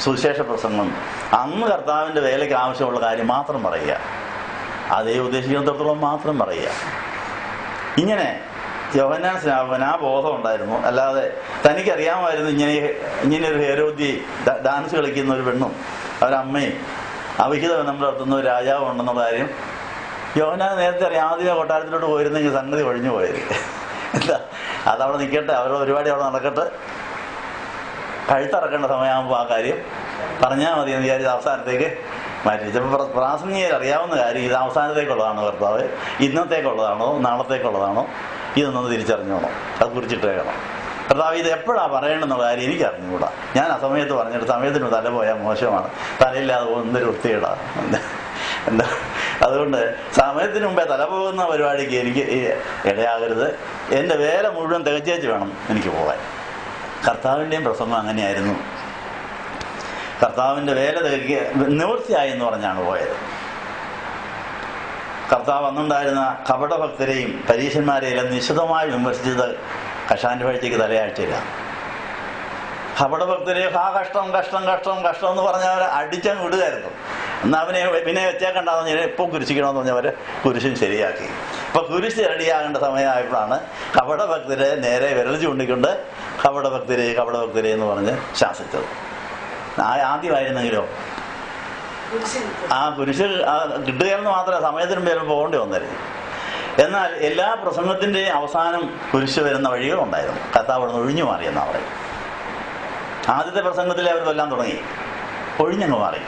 സുവിശേഷ പ്രസംഗം. അന്ന് കർത്താവിൻ്റെ വേലയ്ക്ക് ആവശ്യമുള്ള കാര്യം മാത്രം പറയുക, അതേ ഉദ്ദേശിക്കുന്നിടത്തോളം മാത്രം പറയുക. ഇങ്ങനെ യോഹന്നാൻ സ്നാപകന് ആ ബോധം ഉണ്ടായിരുന്നു. അല്ലാതെ തനിക്കറിയാമായിരുന്നു ഇങ്ങനെ ഒരു ഹേരോദ്യ ഡാൻസ് കളിക്കുന്ന ഒരു പെണ്ണും അവരമ്മയും അവിഹിത ബന്ധം നടത്തുന്ന ഒരു രാജാവും ഉണ്ടെന്നുള്ള കാര്യം യോഹന്നാൻ നേരത്തെ അറിയാം. ആദ്യമേ കൊട്ടാരത്തിലോട്ട് പോയിരുന്നെങ്കിൽ സംഗതി ഒഴിഞ്ഞു പോയത്. എന്താ, അതവിടെ നിൽക്കട്ടെ, അവരുടെ പരിപാടി അവിടെ നടക്കട്ടെ, കഴുത്തിറക്കേണ്ട സമയമാകുമ്പോൾ ആ കാര്യം പറഞ്ഞാൽ മതി എന്ന് വിചാരിച്ച് അവസാനത്തേക്ക് മാറ്റി. ചിലപ്പോൾ പ്രാസംഗികർ അറിയാവുന്ന കാര്യം ഇത് അവസാനത്തേക്കുള്ളതാണോ കർത്താവ്, ഇന്നത്തേക്കുള്ളതാണോ നാളത്തേക്കുള്ളതാണോ, ഇതൊന്നും തിരിച്ചറിഞ്ഞോണം, അത് കുറിച്ചിട്ടേക്കണം. കർത്താവ് ഇത് എപ്പോഴാണ് പറയേണ്ടെന്നുള്ള കാര്യം എനിക്ക് അറിഞ്ഞുകൂടാ. ഞാൻ ആ സമയത്ത് പറഞ്ഞിട്ട് സമയത്തിന് തല പോയാൽ മോശമാണ്, തലയില്ലാതെ പോകുന്നൊരു വൃത്തികേടാണ്. എന്താ, അതുകൊണ്ട് സമയത്തിന് മുമ്പേ തല പോകുന്ന പരിപാടിക്ക് എനിക്ക് ഇടയാകരുത്. എൻ്റെ വേല മുഴുവൻ തികച്ചേച്ച് വേണം എനിക്ക് പോകാൻ. കർത്താവിൻ്റെയും പ്രസംഗം അങ്ങനെയായിരുന്നു. കർത്താവിൻ്റെ വേല നിവൃത്തിയായി എന്ന് പറഞ്ഞാണ് പോയത്. കർത്താവ് അന്നുണ്ടായിരുന്ന കപടഭക്തരെയും പരീക്ഷന്മാരെയും നിശിതമായി വിമർശിച്ചത് കഷാൻ്റെ പഴിച്ചയ്ക്ക് തലയാഴ്ചയില്ല. കപടഭക്തരെ കഷ്ടം കഷ്ടം കഷ്ടം കഷ്ടം എന്ന് പറഞ്ഞവരെ അടിച്ചങ്ങ് വിടുകയായിരുന്നു. എന്നാൽ അവനെ പിന്നെ വെച്ചേക്കണ്ടെന്ന് പറഞ്ഞാൽ ഇപ്പോൾ കുരിശിക്കണമെന്ന് പറഞ്ഞവർ കുരിശും ശരിയാക്കി. അപ്പോൾ കുരിശ് റെഡിയാകേണ്ട സമയമായപ്പോഴാണ് കപടഭക്തരെ നേരെ വിരൽ ചൂണ്ടിക്കൊണ്ട് കപടഭക്തരെ എന്ന് പറഞ്ഞ് ശാസിച്ചത്. ആദ്യമായിരുന്നെങ്കിലോ ആ കുരിശ് കിട്ടുകയെന്ന് മാത്രമേ സമയത്തിന് മുമ്പ് പോകേണ്ടി വന്നായിരുന്നു. എന്നാൽ എല്ലാ പ്രസംഗത്തിൻ്റെയും അവസാനം കുരിശ് വരുന്ന വഴികളുണ്ടായിരുന്നു. കർത്താവ് അവിടെ നിന്ന് ഒഴിഞ്ഞു മാറിയെന്നാണ് പറയും. ആദ്യത്തെ പ്രസംഗത്തിൽ അവർ കൊല്ലാൻ തുടങ്ങി, ഒഴിഞ്ഞങ്ങ് മാറി.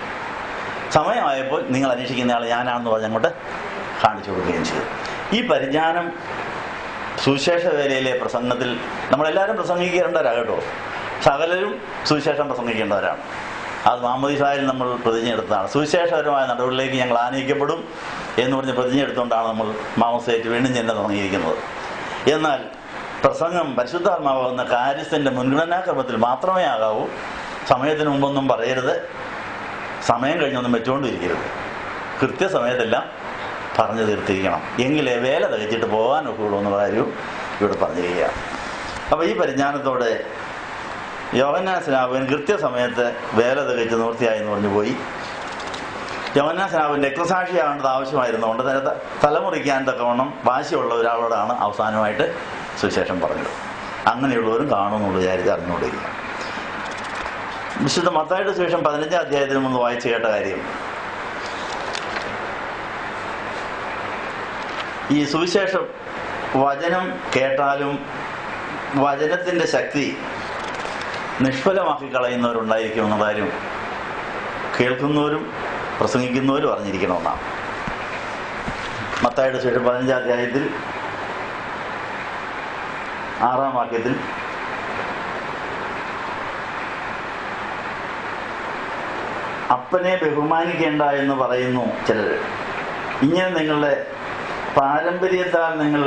സമയമായപ്പോൾ നിങ്ങൾ അന്വേഷിക്കുന്നയാൾ ഞാനാണെന്ന് പറഞ്ഞ് അങ്ങോട്ട് കാണിച്ചു കൊടുക്കുകയും ചെയ്തു. ഈ പരിജ്ഞാനം സുവിശേഷ വേലയിലെ പ്രസംഗത്തിൽ നമ്മളെല്ലാവരും പ്രസംഗിക്കേണ്ടവരാണ് കേട്ടോ. സകലരും സുവിശേഷം പ്രസംഗിക്കേണ്ടവരാണ്. അത് മാമോദീസായിൽ നമ്മൾ പ്രതിജ്ഞ എടുത്തതാണ്. സുവിശേഷപരമായ നടപടികളിലേക്ക് ഞങ്ങൾ ആനയിക്കപ്പെടും എന്ന് പറഞ്ഞ് പ്രതിജ്ഞ എടുത്തുകൊണ്ടാണ് നമ്മൾ മാമോദിസയായിട്ട് വീണ്ടും ചെല്ലാൻ തുടങ്ങിയിരിക്കുന്നത്. എന്നാൽ പ്രസംഗം പരിശുദ്ധാത്മാവാകുന്ന കാര്യസ്ഥന്റെ മുൻഗണനാക്രമത്തിൽ മാത്രമേ ആകാവൂ. സമയത്തിന് മുമ്പൊന്നും പറയരുത്, സമയം കഴിഞ്ഞൊന്നും വെച്ചുകൊണ്ടിരിക്കരുത്. കൃത്യസമയത്തെല്ലാം പറഞ്ഞു തീർത്തിരിക്കണം. എങ്കിലേ വേല തികച്ചിട്ട് പോകാനൊക്കെ ഉള്ളൂ എന്നുള്ള കാര്യവും ഇവിടെ പറഞ്ഞിരിക്കുകയാണ്. അപ്പോൾ ഈ പരിജ്ഞാനത്തോടെ യോഹന്നാൻ സ്നാപകൻ കൃത്യസമയത്ത് വേല തികച്ച് നിവൃത്തിയായി എന്ന് പറഞ്ഞു പോയി. യോഹന്നാൻ സ്നാപകൻ രക്തസാക്ഷിയാകേണ്ടത് ആവശ്യമായിരുന്നുകൊണ്ട് തലമുറിക്കാൻ തക്കവണ്ണം വാശിയുള്ള ഒരാളോടാണ് അവസാനമായിട്ട് സുവിശേഷം പറഞ്ഞത്. അങ്ങനെയുള്ളവരും കാണുമെന്നുള്ള വിചാരിച്ച് അറിഞ്ഞുകൊണ്ടിരിക്കുക. വിശുദ്ധ മത്തായിയുടെ സുവിശേഷം 15-ാം അധ്യായത്തിൽ നിന്ന് വായിച്ചു കേട്ട കാര്യം, ഈ സുവിശേഷം വചനം കേട്ടാലും വചനത്തിൻ്റെ ശക്തി നിഷ്ഫലമാക്കി കളയുന്നവരുണ്ടായിരിക്കും എന്ന കാര്യം കേൾക്കുന്നവരും പ്രസംഗിക്കുന്നവരും അറിഞ്ഞിരിക്കണമെന്നാണ്. മത്തായിയുടെ സുവിശേഷം 15-ാം അധ്യായത്തിൽ 6-ാം വാക്യത്തിൽ അപ്പനെ ബഹുമാനിക്കേണ്ട എന്ന് പറയുന്നു ചിലർ. ഇങ്ങനെ നിങ്ങളുടെ പാരമ്പര്യത്താൽ നിങ്ങൾ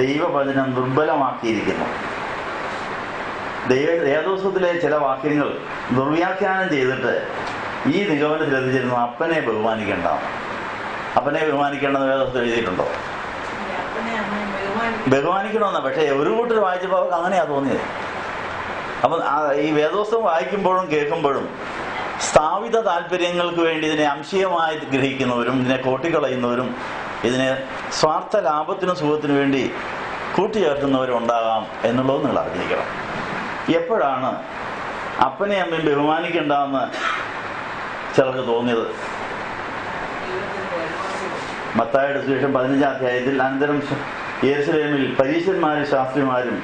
ദൈവവചനം ദുർബലമാക്കിയിരിക്കുന്നു. വേദോസ്തവത്തിലെ ചില വാക്യങ്ങൾ ദുർവ്യാഖ്യാനം ചെയ്തിട്ട് ഈ നിഗമനത്തിലെത്തിച്ചിരുന്നു അപ്പനെ ബഹുമാനിക്കേണ്ട. അപ്പനെ ബഹുമാനിക്കേണ്ടെന്ന് വേദോസ്തവത്തിൽ എഴുതിയിട്ടുണ്ടോ? ബഹുമാനിക്കണമെന്നാണ്. പക്ഷേ ഒരു കൂട്ടർ വായിച്ചപ്പോൾ അവർക്ക് അങ്ങനെയാ തോന്നിയത്. അപ്പം ഈ വേദോസ്തവം വായിക്കുമ്പോഴും കേൾക്കുമ്പോഴും സ്ഥാപിത താല്പര്യങ്ങൾക്ക് വേണ്ടി ഇതിനെ അംശീയമായി ഗ്രഹിക്കുന്നവരും ഇതിനെ കോട്ടിക്കളയുന്നവരും ഇതിനെ സ്വാർത്ഥ ലാഭത്തിനും സുഖത്തിനു വേണ്ടി കൂട്ടിച്ചേർക്കുന്നവരും ഉണ്ടാകാം എന്നുള്ളത് നിങ്ങൾ അറിഞ്ഞിരിക്കണം. എപ്പോഴാണ് അപ്പനെയും അമ്മയും ബഹുമാനിക്കേണ്ടെന്ന് ചിലർക്ക് തോന്നിയത്? മത്തായിയുടെ സുവിശേഷം 15-ാം അധ്യായത്തിൽ അനന്തരം യെരൂശലേമിൽ പരീശന്മാരും ശാസ്ത്രിമാരും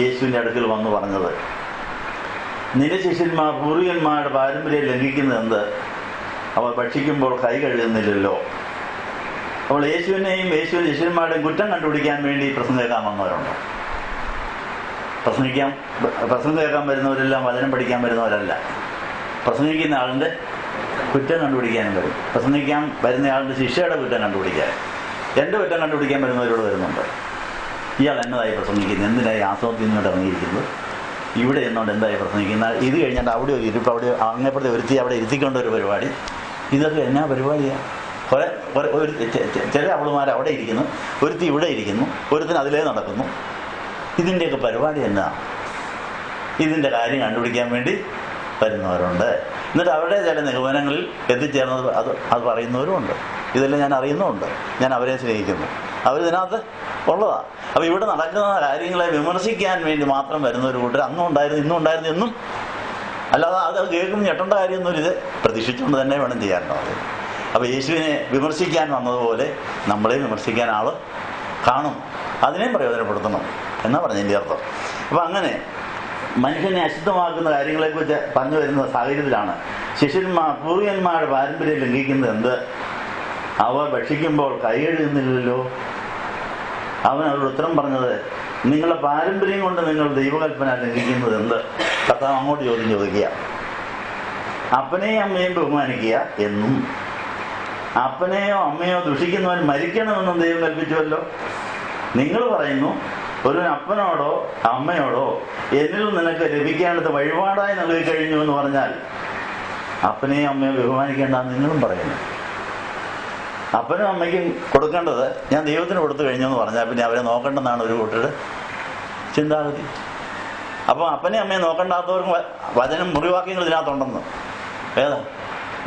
യേശുവിൻ്റെ അടുക്കൽ വന്നു പറഞ്ഞത്, നിന്റെ ശിഷ്യന്മാർ പൂർവികന്മാരുടെ പാരമ്പര്യം ലംഘിക്കുന്നത് എന്ത്? അവർ ഭക്ഷിക്കുമ്പോൾ കൈ കഴുകുന്നില്ലല്ലോ. അപ്പോൾ യേശുവിനെയും യേശുവിൻ്റെ ശിഷ്യന്മാരുടെയും കുറ്റം കണ്ടുപിടിക്കാൻ വേണ്ടി പ്രസംഗം കേൾക്കാൻ വന്നവരുണ്ട്. പ്രസംഗം കേൾക്കാൻ വരുന്നവരെല്ലാം വചനം പഠിക്കാൻ വരുന്നവരല്ല. പ്രസംഗിക്കുന്ന ആളിൻ്റെ കുറ്റം കണ്ടുപിടിക്കാനും വരും. പ്രസംഗിക്കാൻ വരുന്നയാളുടെ ശിഷ്യയുടെ കുറ്റം കണ്ടുപിടിക്കാൻ, എൻ്റെ കുറ്റം കണ്ടുപിടിക്കാൻ വരുന്നവരോട് വരുന്നുണ്ട്. ഇയാൾ എന്നതായി പ്രസംഗിക്കുന്നത്, എന്തിനായി ആസ്വാദ്യത്തിനോട് ഇറങ്ങിയിരിക്കുന്നത്, ഇവിടെ എന്നോണ്ട് എന്തായി പ്രസംഗിക്കുന്ന, ഇത് കഴിഞ്ഞാൽ അവിടെ ഒരു ഇരിപ്പ്, അവിടെ അങ്ങേപ്പുറത്തെ ഒരുത്തി അവിടെ ഇരുത്തിക്കൊണ്ട ഒരു പരിപാടി, ഇതൊക്കെ എന്നാ പരിപാടിയാണ്? ഒരു ചില അവളുമാർ അവിടെ ഇരിക്കുന്നു, ഒരുത്തി ഇവിടെ ഇരിക്കുന്നു, ഒരുത്തിന് അതിലേ നടക്കുന്നു. ഇതിൻ്റെയൊക്കെ പരിപാടി എന്നാ? ഇതിൻ്റെ കാര്യം കണ്ടുപിടിക്കാൻ വേണ്ടി വരുന്നവരുണ്ട്. എന്നിട്ട് അവരുടെ ചില നിഗമനങ്ങളിൽ എത്തിച്ചേർന്നത് അത് പറയുന്നവരുമുണ്ട്. ഇതെല്ലാം ഞാൻ അറിയുന്നുമുണ്ട്. ഞാൻ അവരെ സ്നേഹിക്കുന്നു. അവരിതിനകത്ത് ഉള്ളതാണ്. അപ്പോൾ ഇവിടെ നടക്കുന്ന കാര്യങ്ങളെ വിമർശിക്കാൻ വേണ്ടി മാത്രം വരുന്ന ഒരു കൂട്ടർ അന്നും ഉണ്ടായിരുന്നു, ഇന്നും ഉണ്ടായിരുന്നു, എന്നും. അല്ലാതെ അത് കേൾക്കുമ്പോൾ ഞെട്ടേണ്ട കാര്യമൊന്നും ഇത് പ്രതീക്ഷിച്ചുകൊണ്ട് തന്നെ വേണം ചെയ്യാനുള്ളത്. അപ്പോൾ യേശുവിനെ വിമർശിക്കാൻ വന്നതുപോലെ നമ്മളെ വിമർശിക്കാൻ ആൾ കാണും. അതിനെയും പ്രയോജനപ്പെടുത്തണം എന്നാണ് പറഞ്ഞതിൻ്റെ അർത്ഥം. അപ്പോൾ അങ്ങനെ മനുഷ്യനെ അശുദ്ധമാക്കുന്ന കാര്യങ്ങളെക്കുറിച്ച് പറഞ്ഞു വരുന്ന സാഹചര്യത്തിലാണ് പൂർവികന്മാരുടെ പാരമ്പര്യം ലംഘിക്കുന്നത് എന്ത്? അവർ ഭക്ഷിക്കുമ്പോൾ കൈ കഴുകുന്നില്ലല്ലോ. അവൻ അവരുടെ ഉത്തരം പറഞ്ഞത്, നിങ്ങളുടെ പാരമ്പര്യം കൊണ്ട് നിങ്ങൾ ദൈവകൽപ്പന ലംഘിക്കുന്നത് എന്ത്? കർത്താവ് അങ്ങോട്ട് ചോദിക്കുക. അപ്പനെയും അമ്മയും ബഹുമാനിക്കുക എന്നും അപ്പനെയോ അമ്മയോ ദുഷിക്കുന്നവൻ മരിക്കണമെന്നും ദൈവം കൽപ്പിച്ചുവല്ലോ. നിങ്ങൾ പറയുന്നു, ഒരു അപ്പനോടോ അമ്മയോടോ എന്നിൽ നിനക്ക് ലഭിക്കേണ്ടത് വഴിപാടായി നൽകി കഴിഞ്ഞു എന്ന് പറഞ്ഞാൽ അപ്പനെയും അമ്മയോ ബഹുമാനിക്കേണ്ടെന്ന് നിങ്ങളും പറയുന്നു. അപ്പനും അമ്മയ്ക്കും കൊടുക്കേണ്ടത് ഞാൻ ദൈവത്തിന് കൊടുത്തു കഴിഞ്ഞു എന്ന് പറഞ്ഞാൽ പിന്നെ അവരെ നോക്കേണ്ടെന്നാണ് ഒരു കൂട്ടരുടെ ചിന്താഗതി. അപ്പോൾ അപ്പനെയും അമ്മയും നോക്കേണ്ടാത്തവർക്ക് വചനം മുറിവാക്യങ്ങൾ ഇതിനകത്തുണ്ടെന്ന്. ഏതാ?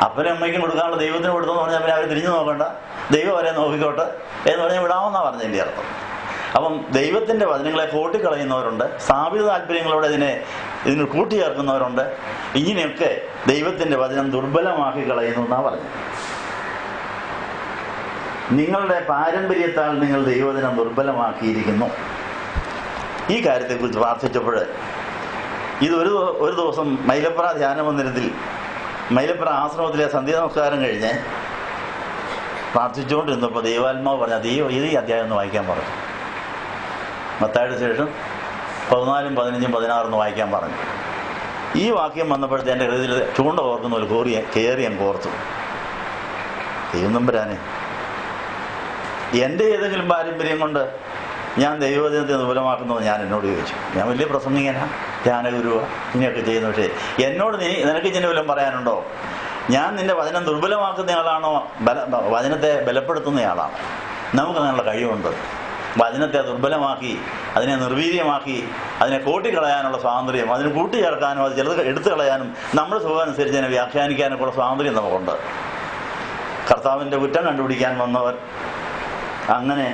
അപ്പനും അമ്മയ്ക്കും കൊടുക്കാനുള്ള ദൈവത്തിന് കൊടുത്തെന്ന് പറഞ്ഞാൽ പിന്നെ അവർ തിരിഞ്ഞു നോക്കണ്ട, ദൈവം അവരെ നോക്കിക്കോട്ടെ എന്ന് പറഞ്ഞാൽ വിടാമെന്നാണ് പറഞ്ഞതിൻ്റെ അർത്ഥം. അപ്പം ദൈവത്തിൻ്റെ വചനങ്ങളെ കൂട്ടിക്കളയുന്നവരുണ്ട്, സ്ഥാപിത താല്പര്യങ്ങളോടെ ഇതിന് കൂട്ടിച്ചേർക്കുന്നവരുണ്ട്. ഇങ്ങനെയൊക്കെ ദൈവത്തിൻ്റെ വചനം ദുർബലമാക്കി കളയുന്നു എന്നാണ് പറഞ്ഞത്. നിങ്ങളുടെ പാരമ്പര്യത്താൽ നിങ്ങൾ ദൈവവചനം ദുർബലമാക്കിയിരിക്കുന്നു. ഈ കാര്യത്തെക്കുറിച്ച് പ്രാർത്ഥിച്ചപ്പോൾ ഇത് ഒരു ദിവസം മൈലപ്ര ധ്യാന മന്ദിരത്തിൽ മൈലപ്ര ആശ്രമത്തിലെ സന്ധ്യ നമസ്കാരം കഴിഞ്ഞ് പ്രാർത്ഥിച്ചുകൊണ്ടിരുന്നപ്പോൾ ദൈവാത്മാവ് പറഞ്ഞ ഈ അധ്യായം ഒന്ന് വായിക്കാൻ പറഞ്ഞു. മത്തായിയുടെ ശേഷം 14, 15, 16 വായിക്കാൻ പറഞ്ഞു. ഈ വാക്യം വന്നപ്പോഴത്തെ എൻ്റെ ഹൃദയത്തിൽ ചൂണ്ട ഓർക്കുന്ന ഒരു കയറി ഞാൻ കോർത്തു. ദൈവം തമ്പുരാനെ, എൻ്റെ ഏതെങ്കിലും പാരമ്പര്യം കൊണ്ട് ഞാൻ ദൈവവചനത്തെ ദുർബലമാക്കുന്നത് ഞാൻ എന്നോട് ചോദിച്ചു. ഞാൻ വലിയ പ്രസംഗികനാണ്, ധ്യാനഗുരുവാ, ഇങ്ങനെയൊക്കെ ചെയ്യുന്നു. പക്ഷേ എന്നോട് നിനക്ക് ഇതിന് വല്ലതും പറയാനുണ്ടോ? ഞാൻ നിന്റെ വചനം ദുർബലമാക്കുന്നയാളാണോ വചനത്തെ ബലപ്പെടുത്തുന്നയാളാണോ? നമുക്കങ്ങനെയുള്ള കഴിവുണ്ട്. വചനത്തെ ദുർബലമാക്കി, അതിനെ നിർവീര്യമാക്കി, അതിനെ കൂട്ടിക്കളയാനുള്ള സ്വാതന്ത്ര്യം, അതിന് കൂട്ടിച്ചേർക്കാനും അത് ചിലത് എടുത്തു കളയാനും നമ്മുടെ സുഖമനുസരിച്ച് അതിനെ വ്യാഖ്യാനിക്കാനൊക്കെ ഉള്ള സ്വാതന്ത്ര്യം നമുക്കുണ്ട്. കർത്താവിൻ്റെ കുറ്റം കണ്ടുപിടിക്കാൻ വന്നവർ അങ്ങനെ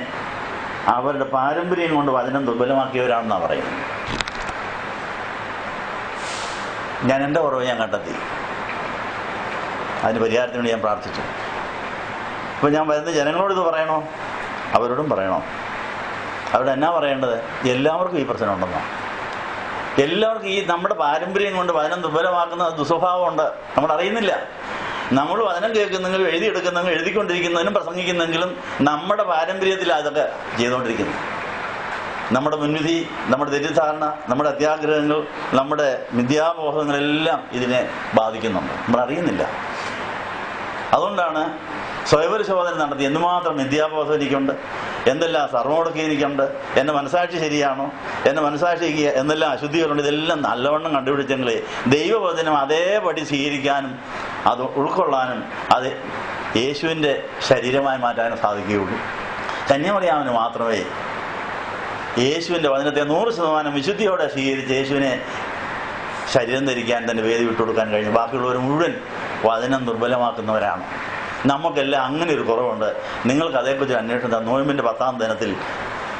അവരുടെ പാരമ്പര്യം കൊണ്ട് വചനം ദുർബലമാക്കിയവരാണെന്നാണ് പറയുന്നത്. ഞാൻ എൻ്റെ കുറവ് ഞാൻ കണ്ടെത്തി, അതിന് പരിഹാരത്തിന് വേണ്ടി ഞാൻ പ്രാർത്ഥിച്ചു. അപ്പോൾ ഞാൻ വരുന്ന ജനങ്ങളോട് ഇത് പറയണോ? അവരോടും പറയണോ? അവിടെ എന്നാ പറയേണ്ടത്? എല്ലാവർക്കും ഈ പ്രശ്നമുണ്ടെന്നോ? എല്ലാവർക്കും ഈ നമ്മുടെ പാരമ്പര്യം കൊണ്ട് വചനം ദുർബലമാക്കുന്ന ദുസ്വഭാവമുണ്ട്. നമ്മളറിയുന്നില്ല. നമ്മൾ വചനം കേൾക്കുന്നെങ്കിലും എഴുതിയെടുക്കുന്നെങ്കിലും എഴുതിക്കൊണ്ടിരിക്കുന്നതിനും പ്രസംഗിക്കുന്നെങ്കിലും നമ്മുടെ പാരമ്പര്യത്തിലാണ് അതൊക്കെ ചെയ്തുകൊണ്ടിരിക്കുന്നത്. നമ്മുടെ മുൻവിധി, നമ്മുടെ തെറ്റിദ്ധാരണ, നമ്മുടെ അത്യാഗ്രഹങ്ങൾ, നമ്മുടെ മിഥ്യാബോധങ്ങളെല്ലാം ഇതിനെ ബാധിക്കുന്നുണ്ട്. നമ്മളറിയുന്നില്ല. അതുകൊണ്ടാണ് സ്വയപരിശോധന നടത്തി എന്തുമാത്രം മിഥ്യാബോധം എനിക്കുണ്ട്, എന്തെല്ലാം സർവ്വമൊടുക്കി എനിക്കുണ്ട്, എൻ്റെ മനസാക്ഷി ശരിയാണോ, എൻ്റെ മനസാക്ഷിക്ക് എന്തെല്ലാം അശുദ്ധികളുണ്ട്, ഇതെല്ലാം നല്ലവണ്ണം കണ്ടുപിടിച്ചെങ്കിലേ ദൈവവചനം അതേപടി സ്വീകരിക്കാനും അത് ഉൾക്കൊള്ളാനും അത് യേശുവിൻ്റെ ശരീരമായി മാറ്റാനും സാധിക്കുകയുള്ളൂ. കന്യാമറിയാമിന് മാത്രമേ യേശുവിൻ്റെ വചനത്തെ 100% വിശുദ്ധിയോടെ സ്വീകരിച്ച് യേശുവിനെ ശരീരം ധരിക്കാൻ തന്നെ വേദി വിട്ടുകൊടുക്കാൻ കഴിഞ്ഞു. ബാക്കിയുള്ളവർ മുഴുവൻ വചനം ദുർബലമാക്കുന്നവരാണ്. നമുക്കെല്ലാം അങ്ങനെ ഒരു കുറവുണ്ട്. നിങ്ങൾക്ക് അതേക്കുറിച്ച് അന്വേഷണം നോയമ്പിൻ്റെ 10-ാം ദിനത്തിൽ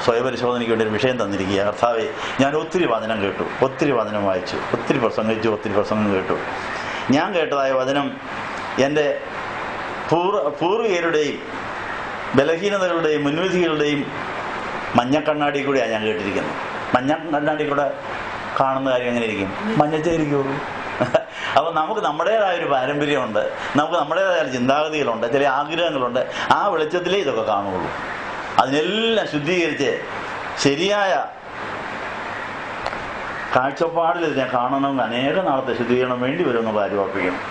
സ്വയപരിശോധനയ്ക്ക് വേണ്ടി ഒരു വിഷയം തന്നിരിക്കുക. കർത്താവേ, ഞാൻ ഒത്തിരി വചനം കേട്ടു, ഒത്തിരി വചനം വായിച്ചു, ഒത്തിരി പ്രസംഗിച്ചു, ഒത്തിരി പ്രസംഗം കേട്ടു. ഞാൻ കേട്ടതായ വചനം എൻ്റെ പൂർവികരുടെയും ബലഹീനതകളുടെയും മുൻവിധികളുടെയും മഞ്ഞക്കണ്ണാടി കൂടെയാണ് ഞാൻ കേട്ടിരിക്കുന്നത്. മഞ്ഞക്കണ്ണാടി കൂടെ കാണുന്ന കാര്യം എങ്ങനെ ഇരിക്കും? മഞ്ഞച്ചായിരിക്കുള്ളൂ. അപ്പോൾ നമുക്ക് നമ്മുടേതായൊരു പാരമ്പര്യമുണ്ട്, നമുക്ക് നമ്മുടേതായ ചിന്താഗതികളുണ്ട്, ചില ആഗ്രഹങ്ങളുണ്ട്. ആ വെളിച്ചത്തിലേ ഇതൊക്കെ കാണുകയുള്ളൂ. അതിനെല്ലാം ശുദ്ധീകരിച്ച് ശരിയായ കാഴ്ചപ്പാടിൽ ഇതിനെ കാണണമെന്ന് അനേക നാളത്തെ ശുദ്ധീകരണം വേണ്ടി വരുമെന്നുള്ള കാര്യം ഓർപ്പിക്കണം.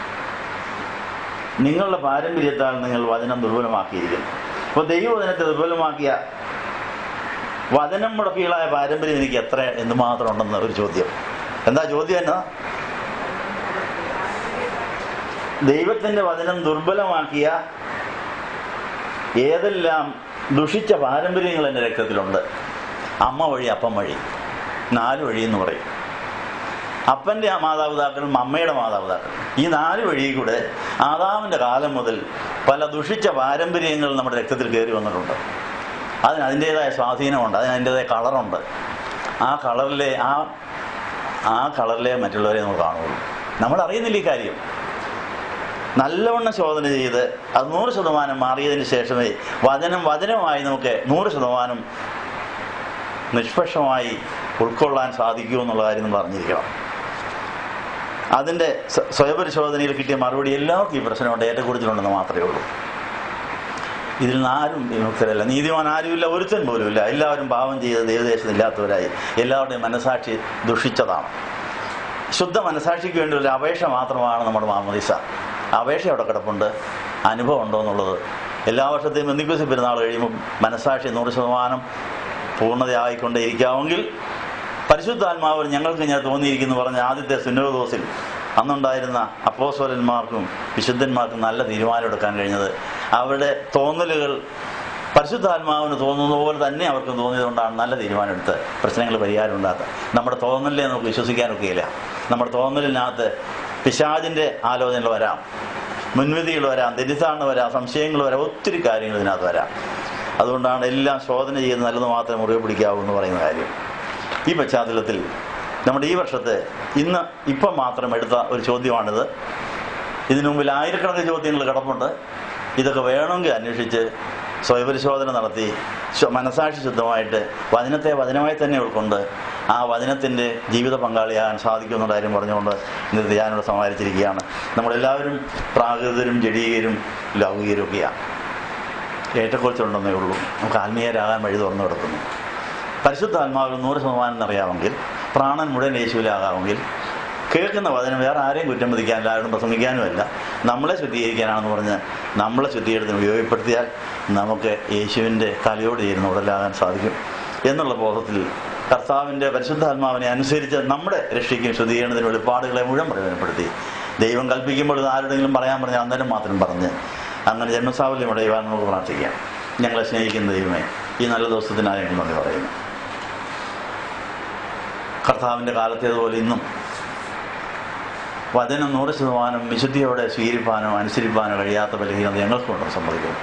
നിങ്ങളുടെ പാരമ്പര്യത്താൽ നിങ്ങൾ വചനം ദുർബലമാക്കിയിരിക്കുന്നു. അപ്പോൾ ദൈവവചനത്തെ ദുർബലമാക്കിയ വചനം മുടക്കികളായ പാരമ്പര്യം എനിക്ക് എന്തുമാത്രം ഉണ്ടെന്ന് ഒരു ചോദ്യം. എന്താ ചോദ്യം? എന്നാ ദൈവത്തിൻ്റെ വചനം ദുർബലമാക്കിയ ഏതെല്ലാം ദുഷിച്ച പാരമ്പര്യങ്ങൾ എൻ്റെ രക്തത്തിലുണ്ട്. അമ്മ വഴി, അപ്പം വഴി, 4 വഴി എന്ന് പറയും. അപ്പൻ്റെ മാതാപിതാക്കളും അമ്മയുടെ മാതാപിതാക്കളും, ഈ 4 വഴി കൂടെ ആദാമിൻ്റെ കാലം മുതൽ പല ദുഷിച്ച പാരമ്പര്യങ്ങൾ നമ്മുടെ രക്തത്തിൽ കയറി വന്നിട്ടുണ്ട്. അതിൻ്റേതായ സ്വാധീനമുണ്ട്, അതിൻ്റേതായ കളറുണ്ട്. ആ കളറിലെ മറ്റുള്ളവരെ നമ്മൾ കാണുകയുള്ളൂ. നമ്മളറിയുന്നില്ല ഈ കാര്യം. നല്ലവണ്ണം ശോധന ചെയ്ത് അത് 100% മാറിയതിന് ശേഷമേ വചനമായി നമുക്ക് 100% നിഷ്പക്ഷമായി ഉൾക്കൊള്ളാൻ സാധിക്കൂ എന്നുള്ള കാര്യം നമ്മൾ അറിഞ്ഞിരിക്കണം. അതിൻ്റെ സ്വയപരിശോധനയിൽ കിട്ടിയ മറുപടി എല്ലാവർക്കും ഈ പ്രശ്നമുണ്ട്, ഏറ്റക്കുറിച്ചിലുണ്ടെന്ന് മാത്രമേ ഉള്ളൂ. ഇതിൽ നിന്ന് ആരും വിമുക്തരല്ല. നീതിമാൻ ആരുമില്ല, ഒരുത്തൻ പോലുമില്ല. എല്ലാവരും പാപം ചെയ്ത് ദൈവദേശത്തില്ലാത്തവരായി. എല്ലാവരുടെയും മനസാക്ഷി ദുഷിച്ചതാണ്. ശുദ്ധ മനസാക്ഷിക്ക് വേണ്ടി ഒരു അപേക്ഷ മാത്രമാണ് നമ്മുടെ മാമോദീസ. അപേക്ഷ അവിടെ കിടപ്പുണ്ട്. അനുഭവം ഉണ്ടോ എന്നുള്ളത് എല്ലാ വർഷത്തെയും ബന്ധുക്കൂസി പെരുന്നാൾ കഴിയുമ്പോൾ മനസാക്ഷി 100% പൂർണ്ണതയായിക്കൊണ്ടേ ഇരിക്കാമെങ്കിൽ പരിശുദ്ധാത്മാവിൽ ഞങ്ങൾക്ക് ഞാൻ തോന്നിയിരിക്കുന്നു പറഞ്ഞ ആദ്യത്തെ സുന്നോദോസിൽ അന്നുണ്ടായിരുന്ന അപ്പോസ്തലന്മാർക്കും വിശുദ്ധന്മാർക്കും നല്ല തീരുമാനമെടുക്കാൻ കഴിഞ്ഞത് അവരുടെ തോന്നലുകൾ പരിശുദ്ധാത്മാവിന് തോന്നുന്ന പോലെ തന്നെ അവർക്കും തോന്നിയതുകൊണ്ടാണ് നല്ല തീരുമാനമെടുത്ത് പ്രശ്നങ്ങൾ പരിഹാരം ഉണ്ടാക്കുക. നമ്മുടെ തോന്നലിനെ നമുക്ക് വിശ്വസിക്കാനൊക്കെയില്ല. നമ്മുടെ തോന്നലിനകത്ത് പിശാചിൻ്റെ ആലോചനകൾ വരാം, മുൻവിധികൾ വരാം, തെറ്റിദ്ധാരണ വരാം, സംശയങ്ങൾ വരാം, ഒത്തിരി കാര്യങ്ങൾ ഇതിനകത്ത് വരാം. അതുകൊണ്ടാണ് എല്ലാം ശോധന ചെയ്യുന്ന നല്ലത് മാത്രമേ മുറിവ് പിടിക്കാവൂ എന്ന് പറയുന്ന കാര്യം. ഈ പശ്ചാത്തലത്തിൽ നമ്മുടെ ഈ വർഷത്തെ ഇപ്പം മാത്രം എടുത്ത ഒരു ചോദ്യമാണിത്. ഇതിനു മുമ്പിൽ ആയിരക്കണക്കിന് ചോദ്യങ്ങൾ കിടപ്പുണ്ട്. ഇതൊക്കെ വേണമെങ്കിൽ അന്വേഷിച്ച് സ്വയപരിശോധന നടത്തി മനസാക്ഷി ശുദ്ധമായിട്ട് വചനത്തെ വചനമായി തന്നെ ഉൾക്കൊണ്ട് ആ വചനത്തിൻ്റെ ജീവിത പങ്കാളിയാകാൻ സാധിക്കുമെന്നുള്ള കാര്യം പറഞ്ഞുകൊണ്ട് ഇന്നത്തെ ധ്യാനോട് സമാഹരിച്ചിരിക്കുകയാണ്. നമ്മളെല്ലാവരും പ്രാകൃതരും ജഡീകരും ലൗകികരും ഒക്കെയാണ്. ഏറ്റക്കുറച്ചിലുണ്ടെന്നേ ഉള്ളൂ. നമുക്ക് ആത്മീയരാകാൻ വഴി തുറന്നു കിടക്കുന്നു. പരിശുദ്ധാത്മാവിൽ 100% അറിയാമെങ്കിൽ, പ്രാണൻ മുഴുവൻ യേശുവിലാകാമെങ്കിൽ, കേൾക്കുന്ന വചനം വേറെ ആരെയും കുറ്റം വിധിക്കാനില്ല, ആരോടും പ്രസംഗിക്കാനുമല്ല, നമ്മളെ ശുദ്ധീകരിക്കാനാണെന്ന് പറഞ്ഞ് നമ്മളെ ശുദ്ധീകരണത്തിന് ഉപയോഗപ്പെടുത്തിയാൽ നമുക്ക് യേശുവിൻ്റെ തലയോട് ചേരുന്ന ഉടലാകാൻ സാധിക്കും. എന്നുള്ള ബോധത്തിൽ കർത്താവിൻ്റെ പരിശുദ്ധാത്മാവിനെ അനുസരിച്ച് നമ്മുടെ രക്ഷയ്ക്കും ശുദ്ധീകരണത്തിനും വെളിപ്പാടുകളെ മുഴുവൻ പ്രയോജനപ്പെടുത്തി ദൈവം കൽപ്പിക്കുമ്പോൾ ഇത് ആരുടെങ്കിലും പറയാൻ പറഞ്ഞാൽ അന്നേരം മാത്രം പറഞ്ഞ് അങ്ങനെ ജന്മസാവല്യം അടയുവാൻ നമുക്ക് പ്രാർത്ഥിക്കാം. ഞങ്ങളെ സ്നേഹിക്കുന്ന ദൈവമേ, ഈ നല്ല ദിവസത്തിനായി ഞങ്ങൾ നന്ദി പറയുന്നു. കർത്താവിൻ്റെ കാലത്തേതുപോലെ ഇന്നും വചനം 100% വിശുദ്ധിയോടെ സ്വീകരിപ്പാനോ അനുസരിപ്പാനോ കഴിയാത്ത ബലഹീനത ഞങ്ങൾക്കുണ്ടോ സമ്മതിക്കുന്നു.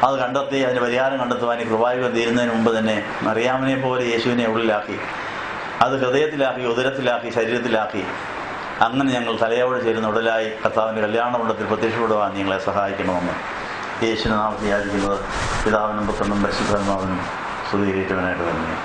അത് കണ്ടെത്തി അതിന് പരിഹാരം കണ്ടെത്തുവാൻ കൃപായുഗം തീരുന്നതിന് മുമ്പ് തന്നെ മറിയാമിനെ പോലെ യേശുവിനെ ഉള്ളിലാക്കി, അത് ഹൃദയത്തിലാക്കി, ഉദരത്തിലാക്കി, ശരീരത്തിലാക്കി, അങ്ങനെ ഞങ്ങൾ തലയോട് ചേരുന്ന ഉടലായി കർത്താവിൻ്റെ കല്യാണമണ്ഡലത്തിൽ പ്രത്യക്ഷപ്പെടുവാൻ ഞങ്ങളെ സഹായിക്കണമെന്ന് യേശുവിനെ നാം വിചാരിക്കുന്നത് പിതാവിനും പുത്രനും പരിശുദ്ധാത്മാവിനും സ്തുതിയേറ്റവനായിട്ട് തന്നെ.